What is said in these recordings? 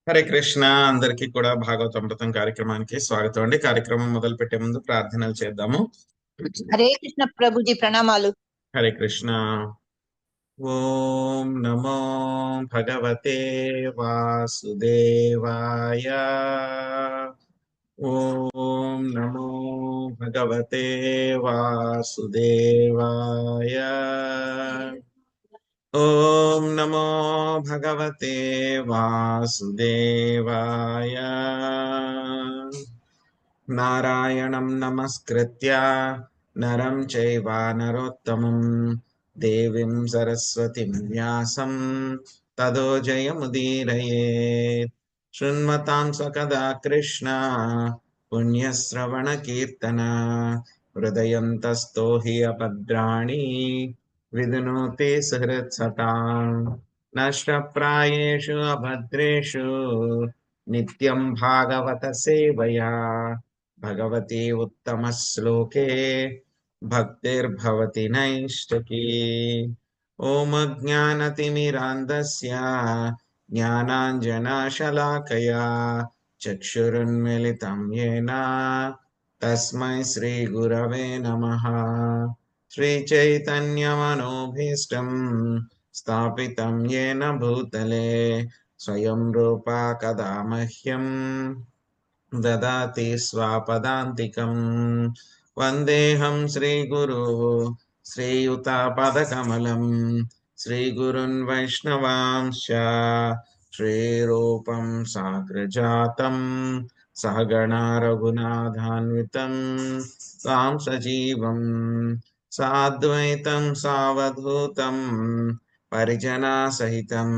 హరే కృష్ణ. అందరికీ కూడా భాగవతామృతం కార్యక్రమానికి స్వాగతం అండి. కార్యక్రమం మొదలు పెట్టే ముందు ప్రార్థనలు చేద్దాము. హరే కృష్ణ ప్రభుజీ, ప్రణామాలు. హరే కృష్ణ. ఓం నమో భగవతే వాసుదేవాయ. ఓం నమో భగవతే వాసుదేవాయ. ఓం నమో భగవతే వాసుదేవాయ. నారాయణం నమస్కృత్య నరం చైవ నరోత్తమం దేవీం సరస్వతిం వ్యాసం తదో జయముదీరయేత్. శృణ్వతాం సకదా కృష్ణ పుణ్యశ్రవణ కీర్తన హృదయంతస్థో హి అభద్రాణి విధునోతి సుహృత్సతాం. నష్టప్రాయేషు అభద్రేషు నిత్యం భాగవత సేవయా భగవతి ఉత్తమ శ్లోకే భక్తిర్భవతి నైష్ఠికీ. ఓం అజ్ఞానతిమిరాంధస్య జ్ఞానాంజనశలాకయా చక్షురున్మిలితం యేన తస్మై శ్రీగురవే నమః. శ్రీచైతన్యమనోభీష్టం స్థాపితం యేన భూతలే స్వయం రూపా కదా మహ్యం దదాతి స్వపదాంతికం. వందేహం శ్రీగురు శ్రీయుతపదకమలం శ్రీగురున్ వైష్ణవాంశ్చ శ్రీరూపం సాగ్రజాతం సహగణా రఘునాథాన్వితం తాం సజీవం సాద్వైతం సావధూతం పరిజనా సహితం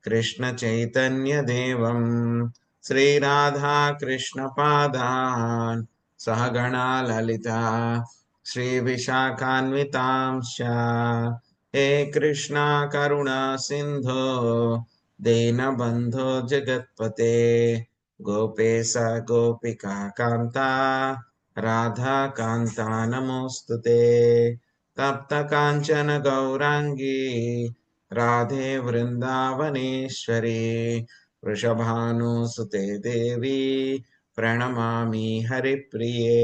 కృష్ణ చైతన్య దేవం శ్రీరాధా కృష్ణ పాదాన్ సహగణా లలితా శ్రీ విశాఖాన్వితాంశ్చ. హే కృష్ణ కరుణా సింధో దీనబంధో జగత్పతే గోపేశ గోపికా కాంత రాధా కాంత నమోస్తుతే. తప్త కాంచన గౌరాంగీ రాధే వృందావనేశ్వరి వృషభానుసుతే దేవి ప్రణమామి హరిప్రియే.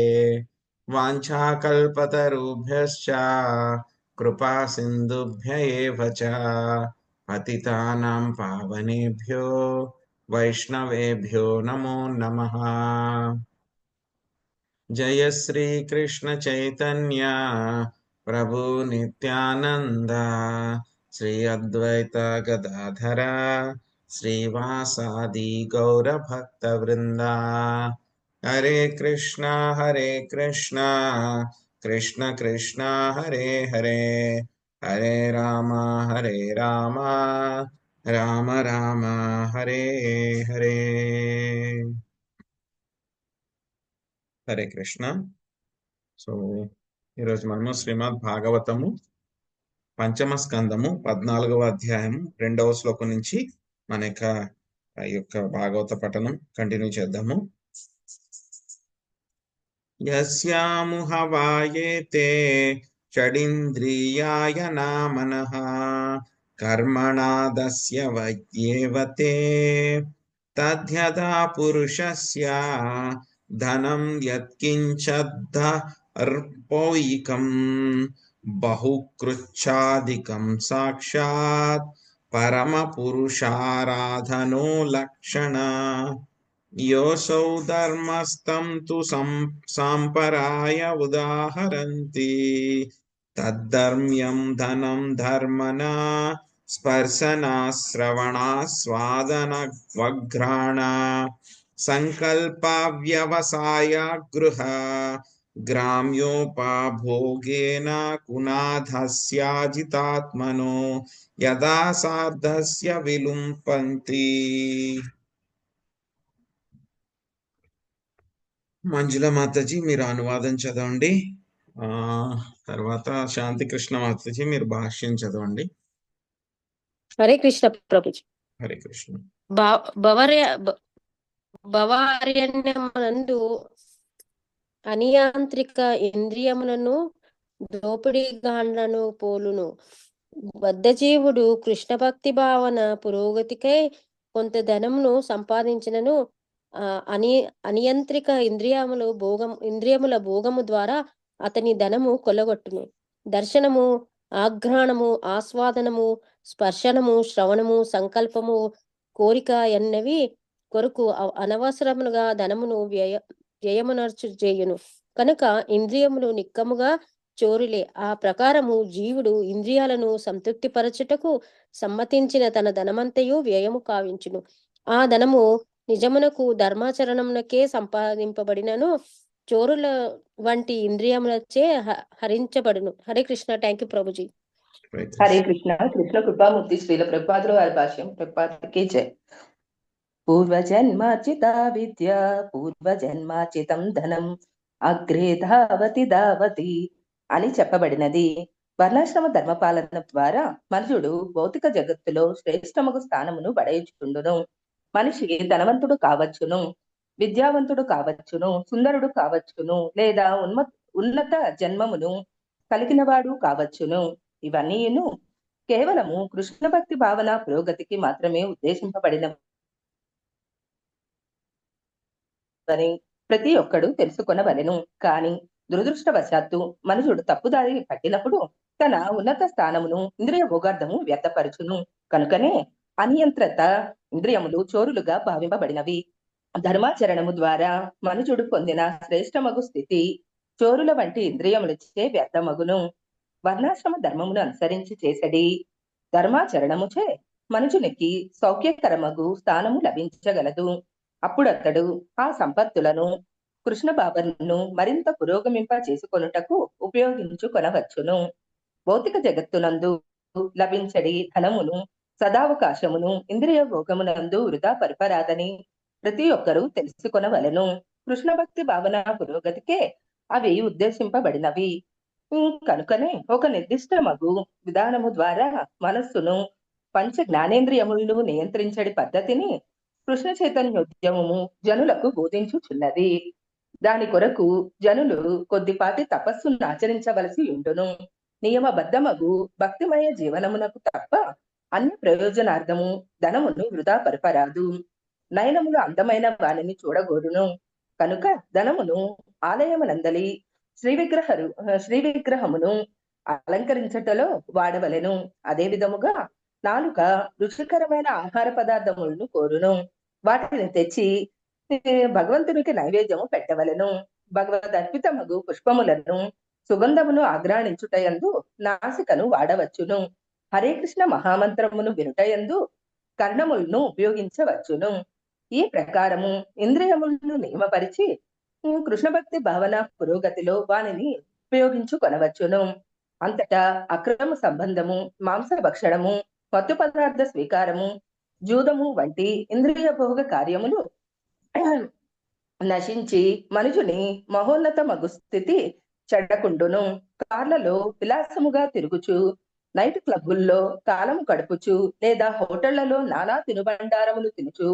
వాంఛాకల్పతరుభ్యశ్చ కృపా సింధుభ్య ఏవ చ పతితానాం పావనేభ్యో వైష్ణవేభ్యో నమో నమః. జయ శ్రీ కృష్ణ చైతన్య ప్రభు నిత్యానంద శ్రీ అద్వైత గదాధర శ్రీవాసాది గౌర భక్త వృంద. హరే కృష్ణ కృష్ణ కృష్ణ హరే హరే హరే రామ రామ రామ హరే హరే. హరే కృష్ణ. సో ఈరోజు మనము శ్రీమద్ భాగవతము పంచమ స్కందము 14వ అధ్యాయము 2వ శ్లోకం నుంచి మన యొక్క భాగవత పఠనం కంటిన్యూ చేద్దాము. యస్యాముహవాయేతే షడింద్రియాయ నామనః కర్మణాదస్య వయ్యేవతే తద్యదా పురుషస్య ధనం యత్కించద్ధర్పోయికం బహుకృచ్ఛాదికం సాక్షాత్ పరమ పురుషారాధనో లక్షణ. యోసౌ ధర్మస్తం తు సాంపరాయ ఉదాహరంతి తద్ధర్మ్యం ధనం ధర్మనా స్పర్శనా శ్రవణా స్వాదన వఘ్రాణ సంకల్ప వ్యవసాయ గృహ గ్రామ్యోపభోగేన కునాథస్యాజితాత్మనో యదా సార్ధస్య విలుంపంతి. మంజుల మాతాజీ మీరు అనువాదం చదవండి. తర్వాత శాంతి కృష్ణ మాతాజీ మీరు భాష్యం చదవండి. హరే కృష్ణ ప్రభుజీ. హరే కృష్ణ. భవారణ్యమునందు అనియాంత్రిక ఇంద్రియములను దోపిడీగాండ్లను పోలును. బద్ధజీవుడు కృష్ణ భక్తి భావన పురోగతికై కొంత ధనమును సంపాదించినను అని అనియంత్రిక ఇంద్రియముల భోగము ద్వారా అతని ధనము కొల్లగొట్టును. దర్శనము, ఆఘ్రాణము, ఆస్వాదనము, స్పర్శనము, శ్రవణము, సంకల్పము, కోరిక ఎన్నవి కొరకు అనవసరముగా ధనమును వ్యయమునర్చు చేయును. కనుక ఇంద్రియములు నిక్కముగా చోరులే. ఆ ప్రకారము జీవుడు ఇంద్రియాలను సంతృప్తిపరచుటకు సమ్మతించిన తన ధనమంతయు వ్యయము కావించును. ఆ ధనము నిజమునకు ధర్మాచరణమునకే సంపాదింపబడినను చోరుల వంటి ఇంద్రియములచే హరించబడును. హరే కృష్ణ. Thank you Prabhuji. హరే కృష్ణ. కృష్ణ కృపామూర్తి శ్రీల ప్రభుపాదుల వారి భాష్యం. ప్రభుపాదకే జై. పూర్వజన్మార్జిత విద్య పూర్వజన్మార్జితం ధనం అగ్రే ధావతి అని చెప్పబడినది. వర్ణాశ్రమ ధర్మపాలన ద్వారా మనుషుడు భౌతిక జగత్తులో శ్రేష్టమగు స్థానమును బడయుచుండును. మనిషి ధనవంతుడు కావచ్చును, విద్యావంతుడు కావచ్చును, సుందరుడు కావచ్చును, లేదా ఉన్నత జన్మమును కలిగినవాడు కావచ్చును. ఇవన్నీను కేవలము కృష్ణ భక్తి భావన పురోగతికి మాత్రమే ఉద్దేశింపబడినవని ప్రతి ఒక్కడు తెలుసుకొనవలెను. కాని దురదృష్టవశాత్తు మనుషుడు తప్పుదారి పట్టినప్పుడు తన ఉన్నత స్థానమును ఇంద్రియ భోగార్థము వ్యర్థపరచును. కనుకనే అనియంత్రిత ఇంద్రియములు చోరులుగా భావింపబడినవి. ధర్మాచరణము ద్వారా మనుషుడు పొందిన శ్రేష్టమగు స్థితి చోరుల వంటి ఇంద్రియములచే వ్యర్థమగును. వర్ణాశ్రమ ధర్మమును అనుసరించి చేసడి ధర్మాచరణముచే మనుషునికి సౌఖ్యకరమగు స్థానము లభించగలదు. అప్పుడు అతడు ఆ సంపత్తులను కృష్ణ భావనను మరింత పురోగమింప చేసుకొనుటకు ఉపయోగించుకొనవచ్చును. భౌతిక జగత్తునందు లభించడి ధనమును సదావకాశమును ఇంద్రియ భోగమునందు వృధా పరిపరాదని ప్రతి ఒక్కరూ తెలుసుకొనవలెను. కృష్ణ భక్తి భావన పురోగతికే అవి ఉద్దేశింపబడినవి. కనుకనే ఒక నిర్దిష్ట మగు విధానము ద్వారా మనస్సును పంచ జ్ఞానేంద్రియములను నియంత్రించడి పద్ధతిని కృష్ణ చైతన్యోద్యమము జనులకు బోధించుచున్నది. దాని కొరకు జనులు కొద్దిపాటి తపస్సును ఆచరించవలసి ఉండును. నియమబద్ధమగు భక్తిమయ జీవనమునకు తప్ప అన్ని ప్రయోజనార్థము ధనమును వృధా పరిపరాదు. నయనములు అందమైన వానిని చూడగోరును. కనుక ధనమును ఆలయమునందలి శ్రీ విగ్రహమును అలంకరించటలో వాడవలెను. అదే విధముగా నాలుక రుచికరమైన ఆహార పదార్థములను కోరును. వాటిని తెచ్చి భగవంతునికి నైవేద్యము పెట్టవలెను. భగవద్ అర్పితమగు పుష్పములను సుగంధమును ఆగ్రాణించుటయందు నాసికను వాడవచ్చును. హరే కృష్ణ మహామంత్రమును వినుటయందు కర్ణములను ఉపయోగించవచ్చును. ఈ ప్రకారము ఇంద్రియములను నియమపరిచి కృష్ణ భక్తి భావన పురోగతిలో వానిని ఉపయోగించుకొనవచ్చును. అంతటా అక్రమ సంబంధము, మాంస భక్షణము, మత్తు పదార్థ స్వీకారము, జూదము వంటి ఇంద్రియ భోగ కార్యములు నశించి మనుషుని మహోన్నత మగు స్థితి చెడకుండును. కార్లలో విలాసముగా తిరుగుచు, నైట్ క్లబ్బుల్లో కాలము గడుపుచు, లేదా హోటళ్లలో నానా తినుబండారములు తినుచు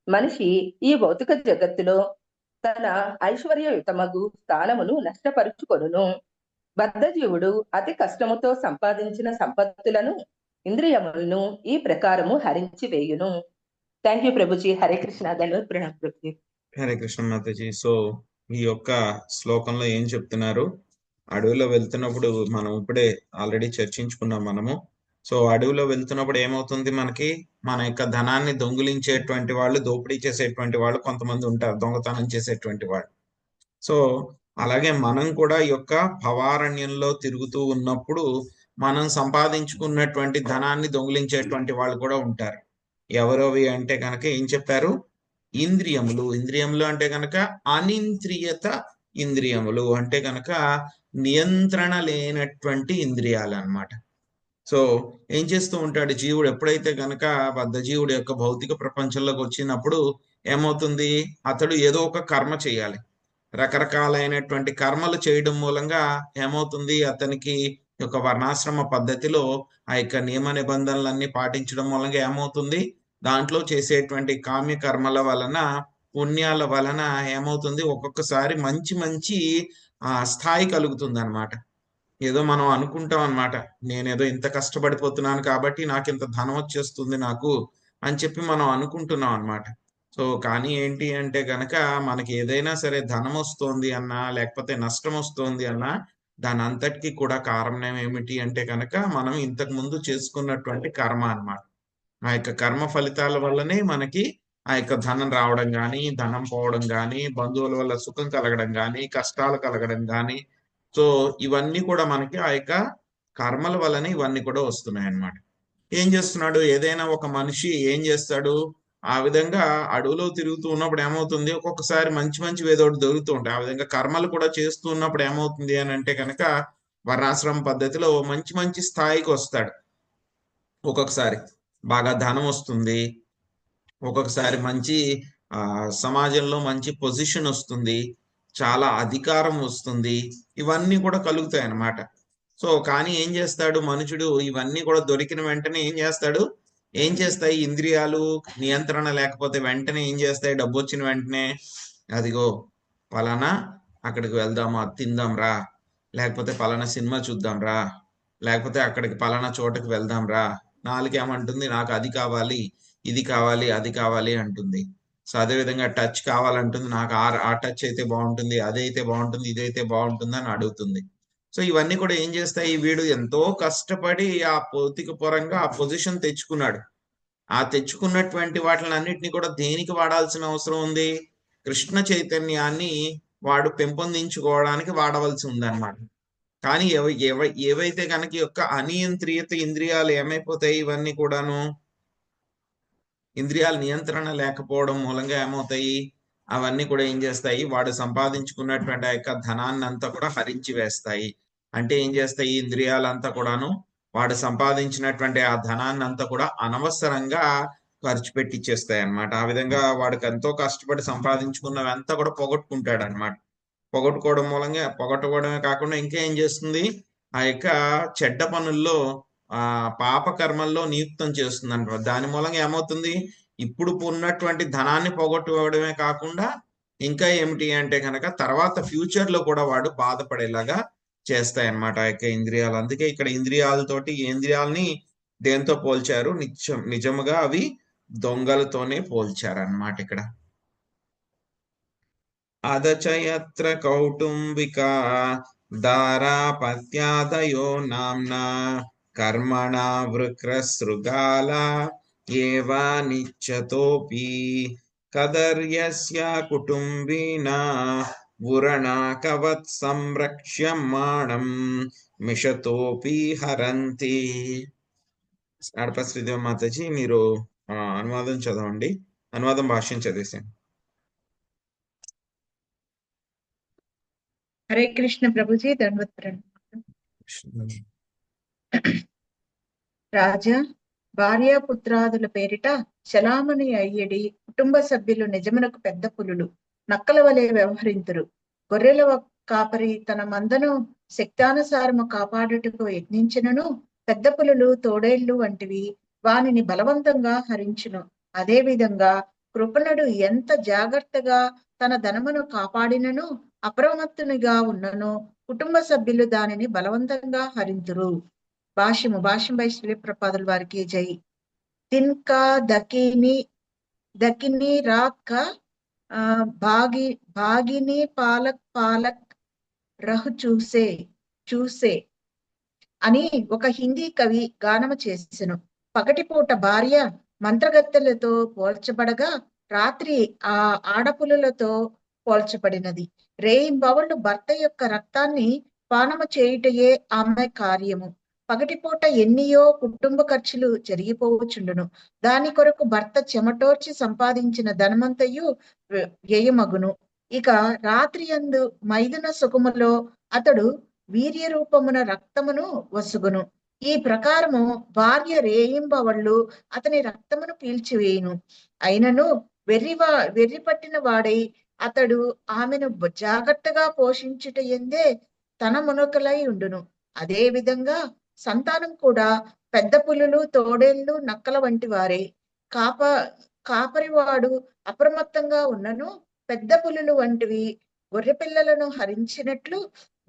మనిషి ఈ భౌతిక జగత్తులో తన ఐశ్వర్యయుతమగు స్థానమును నష్టపరుచుకొనును. బద్ధజీవుడు అతి కష్టముతో సంపాదించిన సంపత్తులను, ఇంద్రియములను ఈ ప్రకారము హరించి వేయును. Thank you Prabhuji. హరే కృష్ణ. ధన్యవాదాలు ప్రణామ్ ప్రభుజీ. హరే కృష్ణ మాతాజీ. సో ఈ యొక్క శ్లోకంలో ఏం చెప్తున్నారు? అడవిలో వెళ్తున్నప్పుడు మనం ఇప్పుడే ఆల్రెడీ చర్చించుకున్నాం మనము. సో అడవిలో వెళ్తున్నప్పుడు ఏమవుతుంది, మనకి మన యొక్క ధనాన్ని దొంగిలించేటువంటి వాళ్ళు, దోపిడీ చేసేటువంటి వాళ్ళు కొంతమంది ఉంటారు, దొంగతనం చేసేటువంటి వాళ్ళు. సో అలాగే మనం కూడా ఈ యొక్క భవారణ్యంలో తిరుగుతూ ఉన్నప్పుడు మనం సంపాదించుకున్నటువంటి ధనాన్ని దొంగిలించేటువంటి వాళ్ళు కూడా ఉంటారు. ఎవరవి అంటే కనుక ఏం చెప్పారు? ఇంద్రియములు. ఇంద్రియములు అంటే కనుక అనింద్రియత ఇంద్రియములు అంటే కనుక నియంత్రణ లేనటువంటి ఇంద్రియాలు అన్నమాట. సో ఏం చేస్తూ ఉంటాడు జీవుడు? ఎప్పుడైతే కనుక బద్ధజీవుడు యొక్క భౌతిక ప్రపంచంలోకి వచ్చినప్పుడు ఏమవుతుంది, అతడు ఏదో ఒక కర్మ చేయాలి. రకరకాలైనటువంటి కర్మలు చేయడం మూలంగా ఏమవుతుంది, అతనికి యొక్క వర్ణాశ్రమ పద్ధతిలో ఆ యొక్క నియమ నిబంధనలన్నీ పాటించడం మూలంగా ఏమవుతుంది, దాంట్లో చేసేటువంటి కామ్య కర్మల వలన, పుణ్యాల వలన ఏమవుతుంది, ఒక్కొక్కసారి మంచి మంచి స్థాయి కలుగుతుంది అన్నమాట. ఏదో మనం అనుకుంటాం అన్నమాట, నేనేదో ఇంత కష్టపడిపోతున్నాను కాబట్టి నాకు ఇంత ధనం వచ్చేస్తుంది నాకు అని చెప్పి మనం అనుకుంటున్నాం అన్నమాట. సో కానీ ఏంటి అంటే గనక మనకి ఏదైనా సరే ధనం వస్తోంది అన్నా లేకపోతే నష్టం వస్తోంది అన్నా దాని అంతటికి కూడా కారణం ఏమిటి అంటే కనుక మనం ఇంతకు ముందు చేసుకున్నటువంటి కర్మ అన్నమాట. ఆ యొక్క కర్మ ఫలితాల వల్లనే మనకి ఆ యొక్క ధనం రావడం గాని, ధనం పోవడం గాని, బంధువుల వల్ల సుఖం కలగడం గాని, కష్టాలు కలగడం గాని, సో ఇవన్నీ కూడా మనకి ఆ యొక్క కర్మల వల్లనే ఇవన్నీ కూడా వస్తున్నాయన్నమాట. ఏం చేస్తున్నాడు? ఏదైనా ఒక మనిషి ఏం చేస్తాడు? ఆ విధంగా అడవిలో తిరుగుతూ ఉన్నప్పుడు ఏమవుతుంది? ఒక్కొక్కసారి మంచి మంచివి ఏదో ఒకటి దొరుకుతూ ఉంటాయి. ఆ విధంగా కర్మలు కూడా చేస్తూ ఉన్నప్పుడు ఏమవుతుంది అని అంటే కనుక వర్ణాశ్రమ పద్ధతిలో మంచి మంచి స్థాయికి వస్తాడు. ఒక్కొక్కసారి బాగా ధనం వస్తుంది. ఒక్కొక్కసారి మంచి సమాజంలో మంచి పొజిషన్ వస్తుంది. చాలా అధికారం వస్తుంది. ఇవన్నీ కూడా కలుగుతాయి అన్నమాట. సో కానీ ఏం చేస్తాడు మనుషుడు? ఇవన్నీ కూడా దొరికిన వెంటనే ఏం చేస్తాడు? ఏం చేస్తాయి ఇంద్రియాలు నియంత్రణ లేకపోతే వెంటనే ఏం చేస్తాయి? డబ్బు వచ్చిన వెంటనే అదిగో పలానా అక్కడికి వెళ్దామా, తిందాం రా, లేకపోతే పలానా సినిమా చూద్దాం రా, లేకపోతే అక్కడికి పలానా చోటకి వెళ్దాం రా. నాలుకేమంటుంది? నాకు అది కావాలి, ఇది కావాలి, అది కావాలి అంటుంది. సో అదే విధంగా టచ్ కావాలంటుంది. నాకు ఆ టచ్ అయితే బాగుంటుంది, అదైతే బాగుంటుంది, ఇదైతే బాగుంటుంది అని అడుగుతుంది. సో ఇవన్నీ కూడా ఏం చేస్తాయి? వీడు ఎంతో కష్టపడి ఆ భౌతిక పరంగా ఆ పొజిషన్ తెచ్చుకున్నాడు. ఆ తెచ్చుకున్నటువంటి వాటిని అన్నిటిని కూడా దేనికి వాడాల్సిన అవసరం ఉంది? కృష్ణ చైతన్యాన్ని వాడు పెంపొందించుకోవడానికి వాడవలసి ఉందన్నమాట. కానీ ఏవైతే కనుక ఈ యొక్క అనియంత్రిత ఇంద్రియాలు ఏమైపోతాయి? ఇవన్నీ కూడాను ఇంద్రియాల నియంత్రణ లేకపోవడం మూలంగా ఏమవుతాయి? అవన్నీ కూడా ఏం చేస్తాయి? వాడు సంపాదించుకున్నటువంటి ఆ యొక్క ధనాన్ని అంతా కూడా హరించి వేస్తాయి. అంటే ఏం చేస్తాయి? ఇంద్రియాలంతా కూడాను వాడు సంపాదించినటువంటి ఆ ధనాన్ని అంతా కూడా అనవసరంగా ఖర్చు పెట్టిచ్చేస్తాయి అన్నమాట. ఆ విధంగా వాడికి ఎంతో కష్టపడి సంపాదించుకున్నవంతా కూడా పోగొట్టుకుంటాడు అన్నమాట. పోగొట్టుకోవడమే కాకుండా ఇంకా ఏం చేస్తుంది? ఆ యొక్క చెడ్డ పనుల్లో పాప కర్మల్లో నియుక్తం చేస్తుంది అనమాట. దాని మూలంగా ఏమవుతుంది? ఇప్పుడు ఉన్నటువంటి ధనాన్ని పోగొట్టుకోవడమే కాకుండా ఇంకా ఏమిటి అంటే కనుక తర్వాత ఫ్యూచర్ లో కూడా వాడు బాధపడేలాగా చేస్తాయన్నమాట ఆ యొక్క ఇంద్రియాలు. అందుకే ఇక్కడ ఇంద్రియాలతోటి ఇంద్రియాలని దేంతో పోల్చారు? నిజముగా అవి దొంగలతోనే పోల్చారు అన్నమాట ఇక్కడ. అదచయత్ర కౌటుంబికా దారాపత్యాదయో నామ్నా కర్మణా వృక్రసృగాల ఏవా నిత్యతోపి కదర్యస్య కుటుంబినా ఉరణాకవత్ సంరక్ష్యమాణం మిషతోపి హరంతి. నడప శ్రీదేవి మాతాజీ మీరు అనువాదం చదవండి. అనువాదం భాష్యం చదివేసాను. హరే కృష్ణ ప్రభుజీ, దండవత్ ప్రణామం. రాజా, భార్యాపుత్రాదుల పేరిట చలామణి అయ్యడి కుటుంబ సభ్యులు నిజమునకు పెద్ద పులులు, నక్కల వలె వ్యవహరింతురు. గొర్రెల కాపరి తన మందను శక్తానుసారము కాపాడుటకు యత్నించినను పెద్ద పులులు తోడేళ్లు వంటివి వానిని బలవంతంగా హరించును. అదే విధంగా కృపణుడు ఎంత జాగ్రత్తగా తన ధనమును కాపాడినను అప్రమత్తునిగా ఉన్నను కుటుంబ సభ్యులు దానిని బలవంతంగా హరింతురు. భాష్యం బై శ్రీ ప్రపాదుల వారికి జై. తిన్కా దకిని రాత్ కా భాగిని పాలక్ రహు చూసే అని ఒక హిందీ కవి గానము చేసెను. పగటిపూట భార్య మంత్రగత్తెలతో పోల్చబడగా రాత్రి ఆ ఆడపులులతో పోల్చబడినది. రేయింబవళ్ళు భర్త యొక్క రక్తాన్ని పానము చేయుటయే ఆమె కార్యము. పగటిపూట ఎన్నియో కుటుంబ ఖర్చులు జరిగిపోవచ్చుండును. దాని కొరకు భర్త చెమటోర్చి సంపాదించిన ధనమంతయు వ్యయమగును. ఇక రాత్రి యందు మైదున సుఖములో అతడు వీర్య రూపమున రక్తమును వసుగును. ఈ ప్రకారము భార్య రేయింబవళ్ళు అతని రక్తమును పీల్చివేయును. అయినను వెర్రి పట్టిన వాడై అతడు ఆమెను జాగ్రత్తగా పోషించుట ఎందే తన మునకలై ఉండును. అదే విధంగా సంతానం కూడా పెద్ద పులులు తోడేళ్లు నక్కల వంటి వారే. కాపరివాడు అప్రమత్తంగా ఉన్నను పెద్ద పులులు వంటివి గొర్రె పిల్లలను హరించినట్లు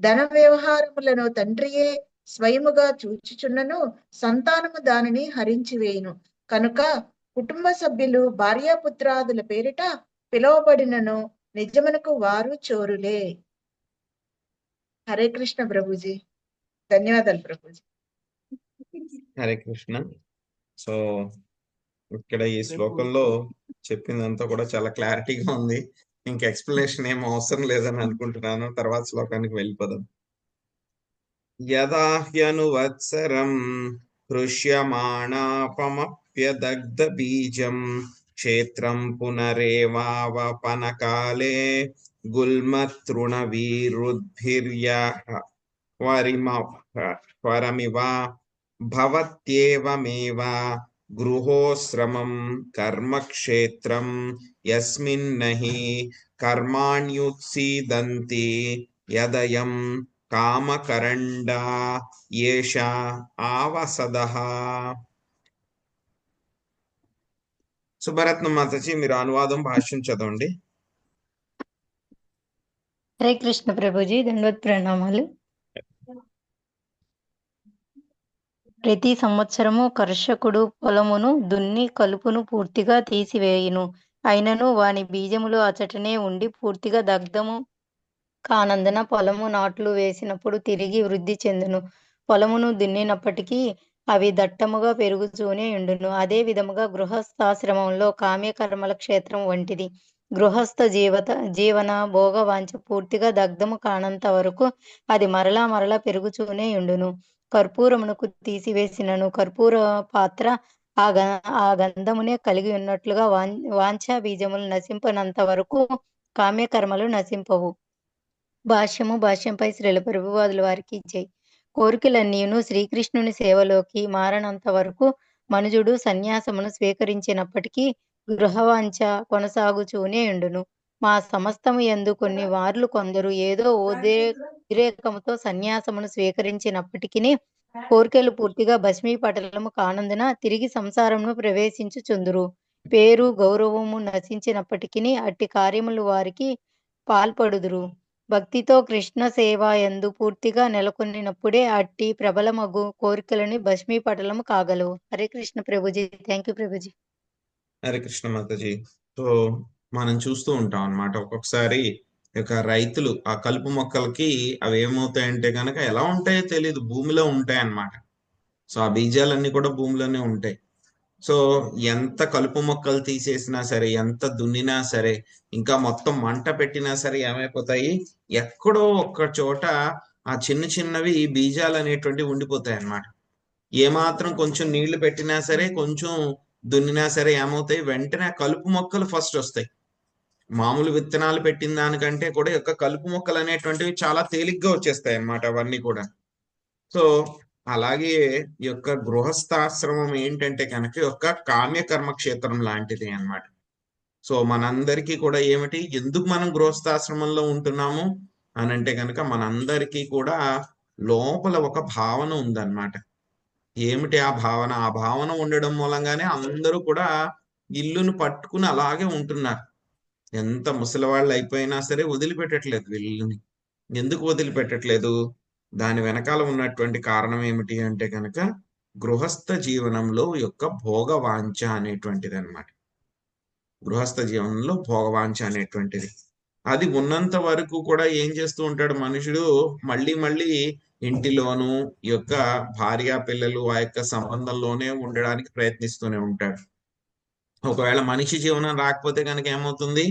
ధన వ్యవహారములను తండ్రియే స్వయముగా చూచుచున్నను సంతానము దానిని హరించివేయును. కనుక కుటుంబ సభ్యులు భార్యాపుత్రాదుల పేరిట పిలువబడినను నిజమునకు వారు చోరులే. హరే కృష్ణ ప్రభుజీ. ధన్యవాదాలు ప్రభుజీ. హరే కృష్ణ. సో ఇక్కడ ఈ శ్లోకంలో చెప్పిందంతా కూడా చాలా క్లారిటీగా ఉంది. ఇంకా ఎక్స్ప్లెనేషన్ ఏం అవసరం లేదని అనుకుంటున్నాను. తర్వాత శ్లోకానికి వెళ్ళిపోదాం. యదా హ్యనువత్సరం హృష్యమాణాపమప్యదగ్ధ బీజం క్షేత్రం పునరేవావపనకాలే గుల్మతృణవీరుద్భిర్య వరమివ భవత్యేవమేవ గృహోశ్రమం కర్మక్షేత్రం యస్మిన్నహి కర్మాణ్యుత్సీదంతి యదయం కామకరండా ఏష ఆవసదః. సుభరత్న మాతాజీ, మీరు అనువాదం భాష్యం చదవండి. హరే కృష్ణ ప్రభుజీ. దండవత్ ప్రణామాలు. ప్రతి సంవత్సరము కర్షకుడు పొలమును దున్ని కలుపును పూర్తిగా తీసివేయును. అయినను వాని బీజములు అచటనే ఉండి పూర్తిగా దగ్ధము కానందున పొలము నాట్లు వేసినప్పుడు తిరిగి వృద్ధి చెందును. పొలమును దున్నినప్పటికీ అవి దట్టముగా పెరుగుతూనే ఉండును. అదే విధముగా గృహస్థాశ్రమంలో కామ్యకర్మల క్షేత్రం వంటిది. గృహస్థ జీవన భోగవాంఛ పూర్తిగా దగ్ధము కానంత వరకు అది మరలా పెరుగుతూనే ఉండును. కర్పూరమునకు తీసివేసినను కర్పూర పాత్ర ఆ గంధమునే కలిగి ఉన్నట్లుగా వాంఛా బీజములు నశింపనంత వరకు కామ్యకర్మలు నశింపవు. భాష్యంపై శ్రీల ప్రభువాదుల వారికి జై. కోరికలన్నీను శ్రీకృష్ణుని సేవలోకి మారనంత వరకు మనుజుడు సన్యాసమును స్వీకరించినప్పటికీ గృహవాంఛ కొనసాగుచూనే ఉండును. మా సమస్తము యందు కొన్ని వార్లు కొందరు ఏదో ఉద్రేకముతో సన్యాసమును స్వీకరించినప్పటికీ కోరికలు పూర్తిగా భస్మీపటలము కానందున తిరిగి సంసారమును ప్రవేశించుచుందురు. పేరు గౌరవము నశించినప్పటికీ అట్టి కార్యములు వారికి పాల్పడుదురు. భక్తితో కృష్ణ సేవ యందు పూర్తిగా నెలకొనినప్పుడే అట్టి ప్రబలమగు కోరికలని భస్మీపటలము కాగలవు. Hare Krishna Prabhuji. Thank you Prabhuji. Hare Krishna Mataji. So మనం చూస్తూ ఉంటాం అన్నమాట. ఒక్కొక్కసారి రైతులు ఆ కలుపు మొక్కలకి అవి ఏమవుతాయంటే కనుక ఎలా ఉంటాయో తెలియదు, భూమిలో ఉంటాయి అన్నమాట. సో ఆ బీజాలన్నీ కూడా భూమిలోనే ఉంటాయి. సో ఎంత కలుపు మొక్కలు తీసేసినా సరే, ఎంత దున్నినా సరే, ఇంకా మొత్తం మంట పెట్టినా సరే ఏమైపోతాయి, ఎక్కడో ఒక్క చోట ఆ చిన్నవి బీజాలు అనేటువంటివి ఉండిపోతాయి అన్నమాట. ఏమాత్రం కొంచెం నీళ్లు పెట్టినా సరే, కొంచెం దున్నినా సరే ఏమవుతాయి, వెంటనే కలుపు మొక్కలు ఫస్ట్ వస్తాయి. మామూలు విత్తనాలు పెట్టిన దానికంటే కూడా యొక్క కలుపు మొక్కలు అనేటువంటివి చాలా తేలిగ్గా వచ్చేస్తాయి అన్నమాట అవన్నీ కూడా. సో అలాగే ఈ యొక్క గృహస్థాశ్రమం ఏంటంటే కనుక యొక్క కామ్యకర్మ క్షేత్రం లాంటిది అన్నమాట. సో మనందరికీ కూడా ఏమిటి, ఎందుకు మనం గృహస్థాశ్రమంలో ఉంటున్నాము అని అంటే కనుక మనందరికీ కూడా లోపల ఒక భావన ఉందన్నమాట. ఏమిటి ఆ భావన? ఆ భావన ఉండడం మూలంగానే అందరూ కూడా ఇల్లును పట్టుకుని అలాగే ఉంటున్నారు. ఎంత ముసలివాళ్ళు అయిపోయినా సరే వదిలిపెట్టట్లేదు ఇల్లుని. ఎందుకు వదిలిపెట్టట్లేదు? దాని వెనకాల ఉన్నటువంటి కారణం ఏమిటి అంటే కనుక గృహస్థ జీవనంలో యొక్క భోగవాంఛ అనేటువంటిది అన్నమాట. గృహస్థ జీవనంలో భోగవాంఛ అనేటువంటిది అది ఉన్నంత వరకు కూడా ఏం చేస్తూ ఉంటాడు మనుషుడు, మళ్ళీ ఇంటిలోను యొక్క భార్య పిల్లలు ఆ యొక్క సంబంధంలోనే ఉండడానికి ప్రయత్నిస్తూనే ఉంటాడు. ఒకవేళ మనిషి జీవనం రాకపోతే కనుక ఏమవుతుంది,